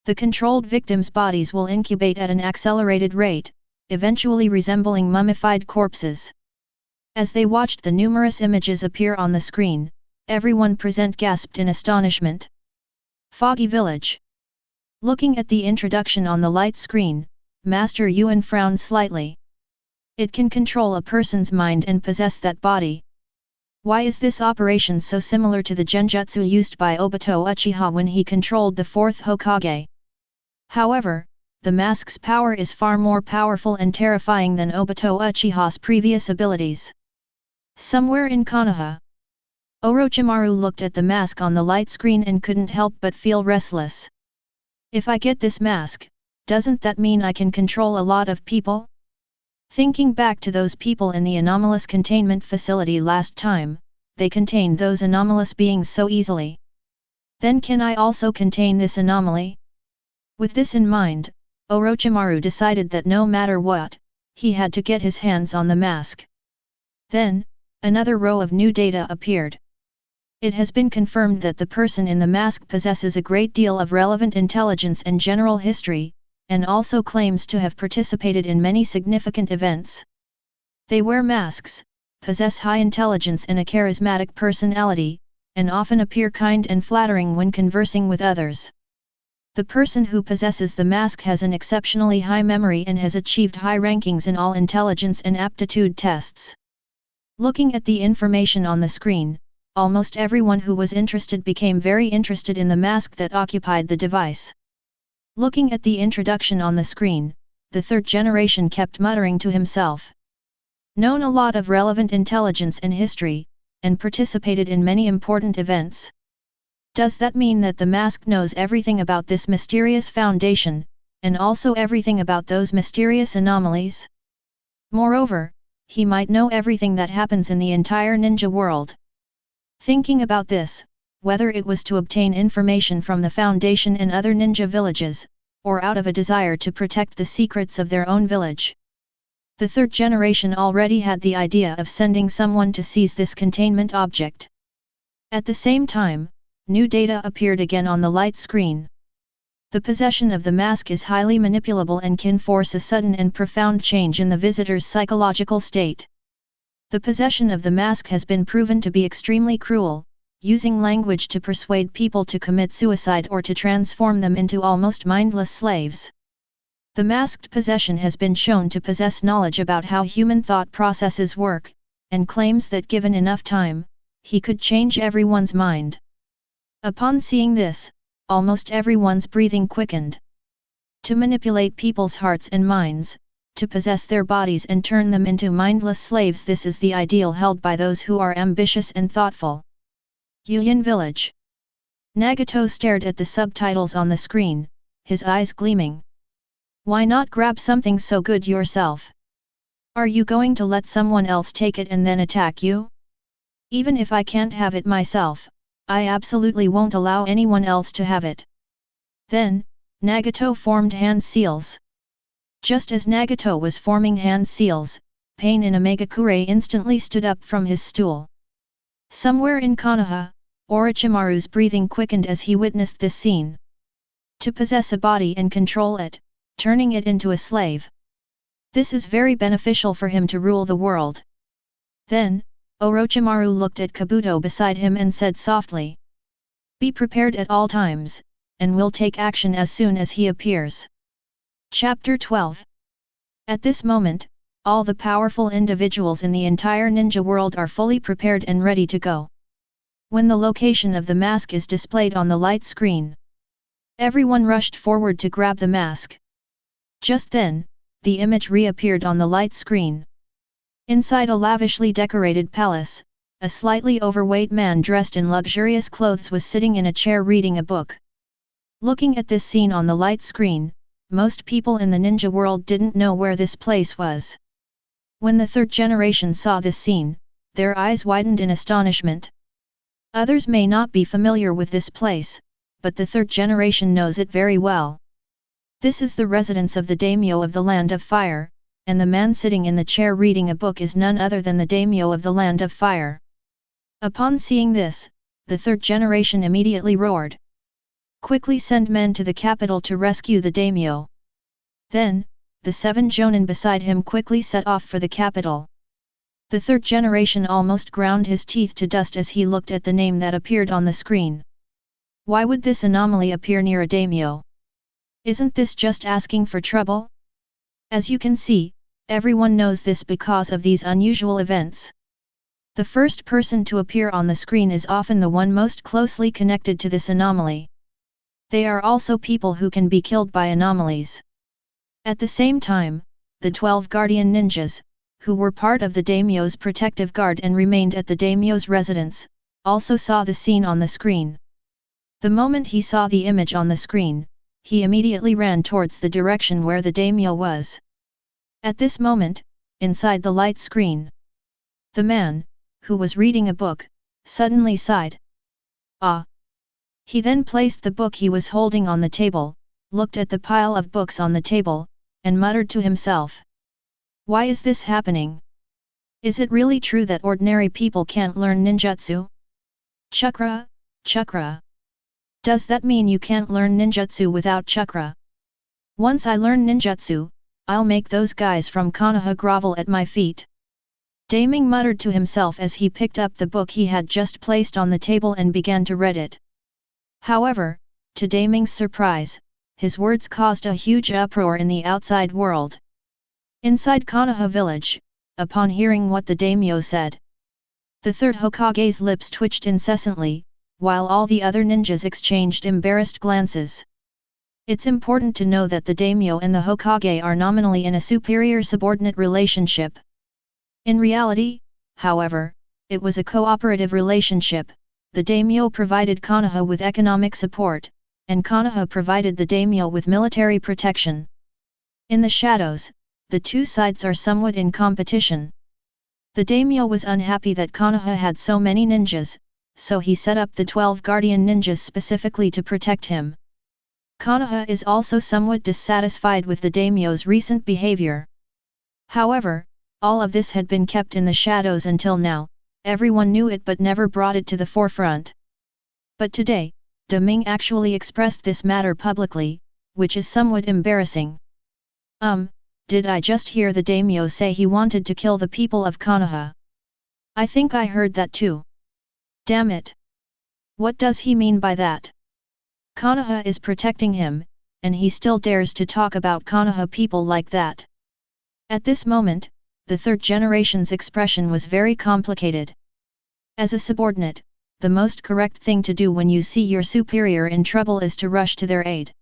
The controlled victims' bodies will incubate at an accelerated rate, eventually resembling mummified corpses. As they watched the numerous images appear on the screen, everyone present gasped in astonishment. Foggy Village. Looking at the introduction on the light screen, Master Yuan frowned slightly. It can control a person's mind and possess that body. Why is this operation so similar to the genjutsu used by Obito Uchiha when he controlled the fourth Hokage? However, the mask's power is far more powerful and terrifying than Obito Uchiha's previous abilities. Somewhere in Konoha, Orochimaru looked at the mask on the light screen and couldn't help but feel restless. If I get this mask, doesn't that mean I can control a lot of people? Thinking back to those people in the anomalous containment facility last time, they contained those anomalous beings so easily. Then can I also contain this anomaly? With this in mind, Orochimaru decided that no matter what, he had to get his hands on the mask. Then, another row of new data appeared. It has been confirmed that the person in the mask possesses a great deal of relevant intelligence and general history, and also claims to have participated in many significant events. They wear masks, possess high intelligence and a charismatic personality, and often appear kind and flattering when conversing with others. The person who possesses the mask has an exceptionally high memory and has achieved high rankings in all intelligence and aptitude tests. Looking at the information on the screen, almost everyone who was interested became very interested in the mask that occupied the device. Looking at the introduction on the screen, the third generation kept muttering to himself. Known a lot of relevant intelligence and history, and participated in many important events. Does that mean that the mask knows everything about this mysterious foundation, and also everything about those mysterious anomalies? Moreover, he might know everything that happens in the entire ninja world. Thinking about this, whether it was to obtain information from the Foundation and other ninja villages, or out of a desire to protect the secrets of their own village. The third generation already had the idea of sending someone to seize this containment object. At the same time, new data appeared again on the light screen. The possession of the mask is highly manipulable and can force a sudden and profound change in the visitor's psychological state. The possession of the mask has been proven to be extremely cruel, using language to persuade people to commit suicide or to transform them into almost mindless slaves. The masked possession has been shown to possess knowledge about how human thought processes work, and claims that given enough time, he could change everyone's mind. Upon seeing this, almost everyone's breathing quickened. To manipulate people's hearts and minds, to possess their bodies and turn them into mindless slaves, this is the ideal held by those who are ambitious and thoughtful. Yuyan Village. Nagato stared at the subtitles on the screen, his eyes gleaming. Why not grab something so good yourself? Are you going to let someone else take it and then attack you? Even if I can't have it myself, I absolutely won't allow anyone else to have it. Then, Nagato formed hand seals. Just as Nagato was forming hand seals, Pain in Omegakure instantly stood up from his stool. Somewhere in Konoha, Orochimaru's breathing quickened as he witnessed this scene. To possess a body and control it, turning it into a slave. This is very beneficial for him to rule the world. Then, Orochimaru looked at Kabuto beside him and said softly. Be prepared at all times, and we'll take action as soon as he appears. Chapter 12. At this moment, all the powerful individuals in the entire ninja world are fully prepared and ready to go. When the location of the mask is displayed on the light screen, everyone rushed forward to grab the mask. Just then, the image reappeared on the light screen. Inside a lavishly decorated palace, a slightly overweight man dressed in luxurious clothes was sitting in a chair reading a book. Looking at this scene on the light screen, most people in the ninja world didn't know where this place was. When the third generation saw this scene, their eyes widened in astonishment. Others may not be familiar with this place, but the third generation knows it very well. This is the residence of the daimyo of the Land of Fire, and the man sitting in the chair reading a book is none other than the daimyo of the Land of Fire. Upon seeing this, the third generation immediately roared. Quickly send men to the capital to rescue the daimyo. Then, the 7 jonin beside him quickly set off for the capital. The third generation almost ground his teeth to dust as he looked at the name that appeared on the screen. Why would this anomaly appear near a daimyo? Isn't this just asking for trouble? As you can see, everyone knows this because of these unusual events. The first person to appear on the screen is often the one most closely connected to this anomaly. They are also people who can be killed by anomalies. At the same time, the 12 guardian ninjas, who were part of the daimyo's protective guard and remained at the daimyo's residence, also saw the scene on the screen. The moment he saw the image on the screen, he immediately ran towards the direction where the daimyo was. At this moment, inside the light screen, the man, who was reading a book, suddenly sighed. Ah! He then placed the book he was holding on the table, looked at the pile of books on the table, and muttered to himself. Why is this happening? Is it really true that ordinary people can't learn ninjutsu? Chakra, chakra. Does that mean you can't learn ninjutsu without chakra? Once I learn ninjutsu, I'll make those guys from Konoha grovel at my feet. Daming muttered to himself as he picked up the book he had just placed on the table and began to read it. However, to Daming's surprise, his words caused a huge uproar in the outside world. Inside Konoha village, upon hearing what the daimyo said, the third Hokage's lips twitched incessantly, while all the other ninjas exchanged embarrassed glances. It's important to know that the daimyo and the Hokage are nominally in a superior-subordinate relationship. In reality, however, it was a cooperative relationship. The daimyo provided Konoha with economic support, and Konoha provided the daimyo with military protection. In the shadows, the two sides are somewhat in competition. The daimyo was unhappy that Konoha had so many ninjas, so he set up the 12 guardian ninjas specifically to protect him. Konoha is also somewhat dissatisfied with the daimyo's recent behavior. However, all of this had been kept in the shadows until now. Everyone knew it but never brought it to the forefront. But today, Daming actually expressed this matter publicly, which is somewhat embarrassing. Did I just hear the daimyo say he wanted to kill the people of Konoha? I think I heard that too. Damn it! What does he mean by that? Konoha is protecting him, and he still dares to talk about Konoha people like that. At this moment, the third generation's expression was very complicated. As a subordinate, the most correct thing to do when you see your superior in trouble is to rush to their aid.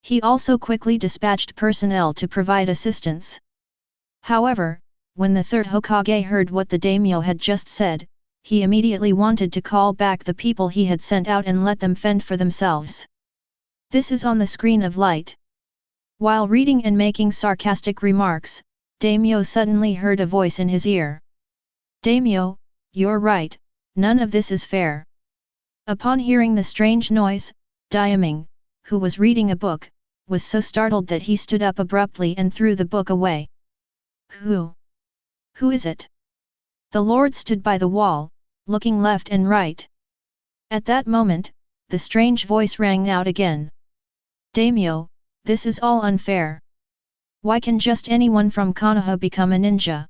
He also quickly dispatched personnel to provide assistance. However, when the third Hokage heard what the daimyo had just said, he immediately wanted to call back the people he had sent out and let them fend for themselves. This is on the screen of light. While reading and making sarcastic remarks, daimyo suddenly heard a voice in his ear. Daimyo, you're right, none of this is fair. Upon hearing the strange noise, Daming, who was reading a book, was so startled that he stood up abruptly and threw the book away. Who is it? The lord stood by the wall, looking left and right. At that moment, the strange voice rang out again. Daimyo, this is all unfair. Why can just anyone from Konoha become a ninja?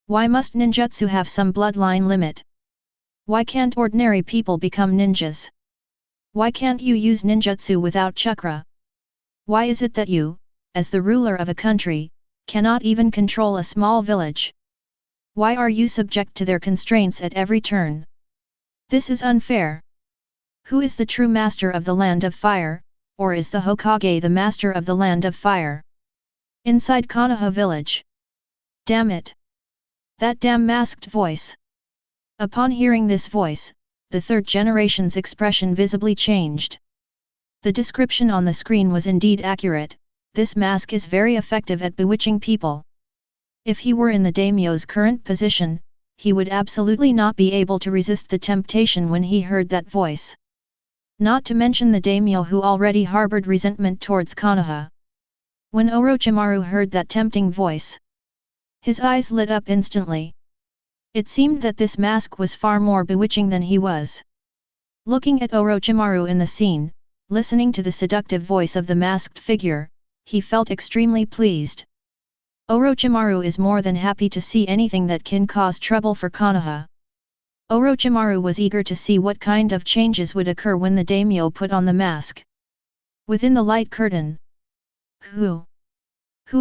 Why must ninjutsu have some bloodline limit? Why can't ordinary people become ninjas? Why can't you use ninjutsu without chakra? Why is it that you, as the ruler of a country, cannot even control a small village? Why are you subject to their constraints at every turn? This is unfair. Who is the true master of the Land of Fire, or is the Hokage the master of the Land of Fire? Inside Konoha village. Damn it! That damn masked voice! Upon hearing this voice, the third generation's expression visibly changed. The description on the screen was indeed accurate. This mask is very effective at bewitching people. If he were in the daimyo's current position, he would absolutely not be able to resist the temptation when he heard that voice. Not to mention the daimyo who already harbored resentment towards Konoha. When Orochimaru heard that tempting voice, his eyes lit up instantly. It seemed that this mask was far more bewitching than he was. Looking at Orochimaru in the scene, listening to the seductive voice of the masked figure, he felt extremely pleased. Orochimaru is more than happy to see anything that can cause trouble for Konoha. Orochimaru was eager to see what kind of changes would occur when the daimyo put on the mask. Within the light curtain. Who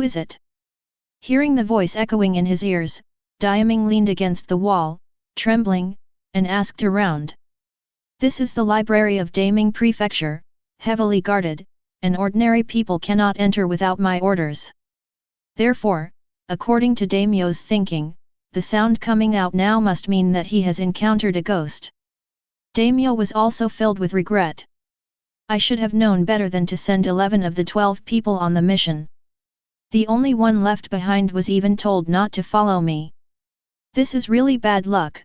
is it? Hearing the voice echoing in his ears, Diaming leaned against the wall, trembling, and asked around. This is the library of Daming Prefecture, heavily guarded, and ordinary people cannot enter without my orders. Therefore, according to Daimyo's thinking, the sound coming out now must mean that he has encountered a ghost. Daimyo was also filled with regret. I should have known better than to send 11 of the 12 people on the mission. The only one left behind was even told not to follow me. This is really bad luck.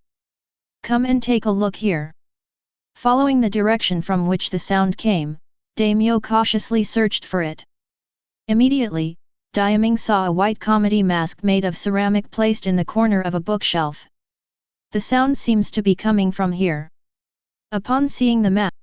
Come and take a look here. Following the direction from which the sound came, Daimyo cautiously searched for it. Immediately, Diaming saw a white comedy mask made of ceramic placed in the corner of a bookshelf. The sound seems to be coming from here. Upon seeing the mask,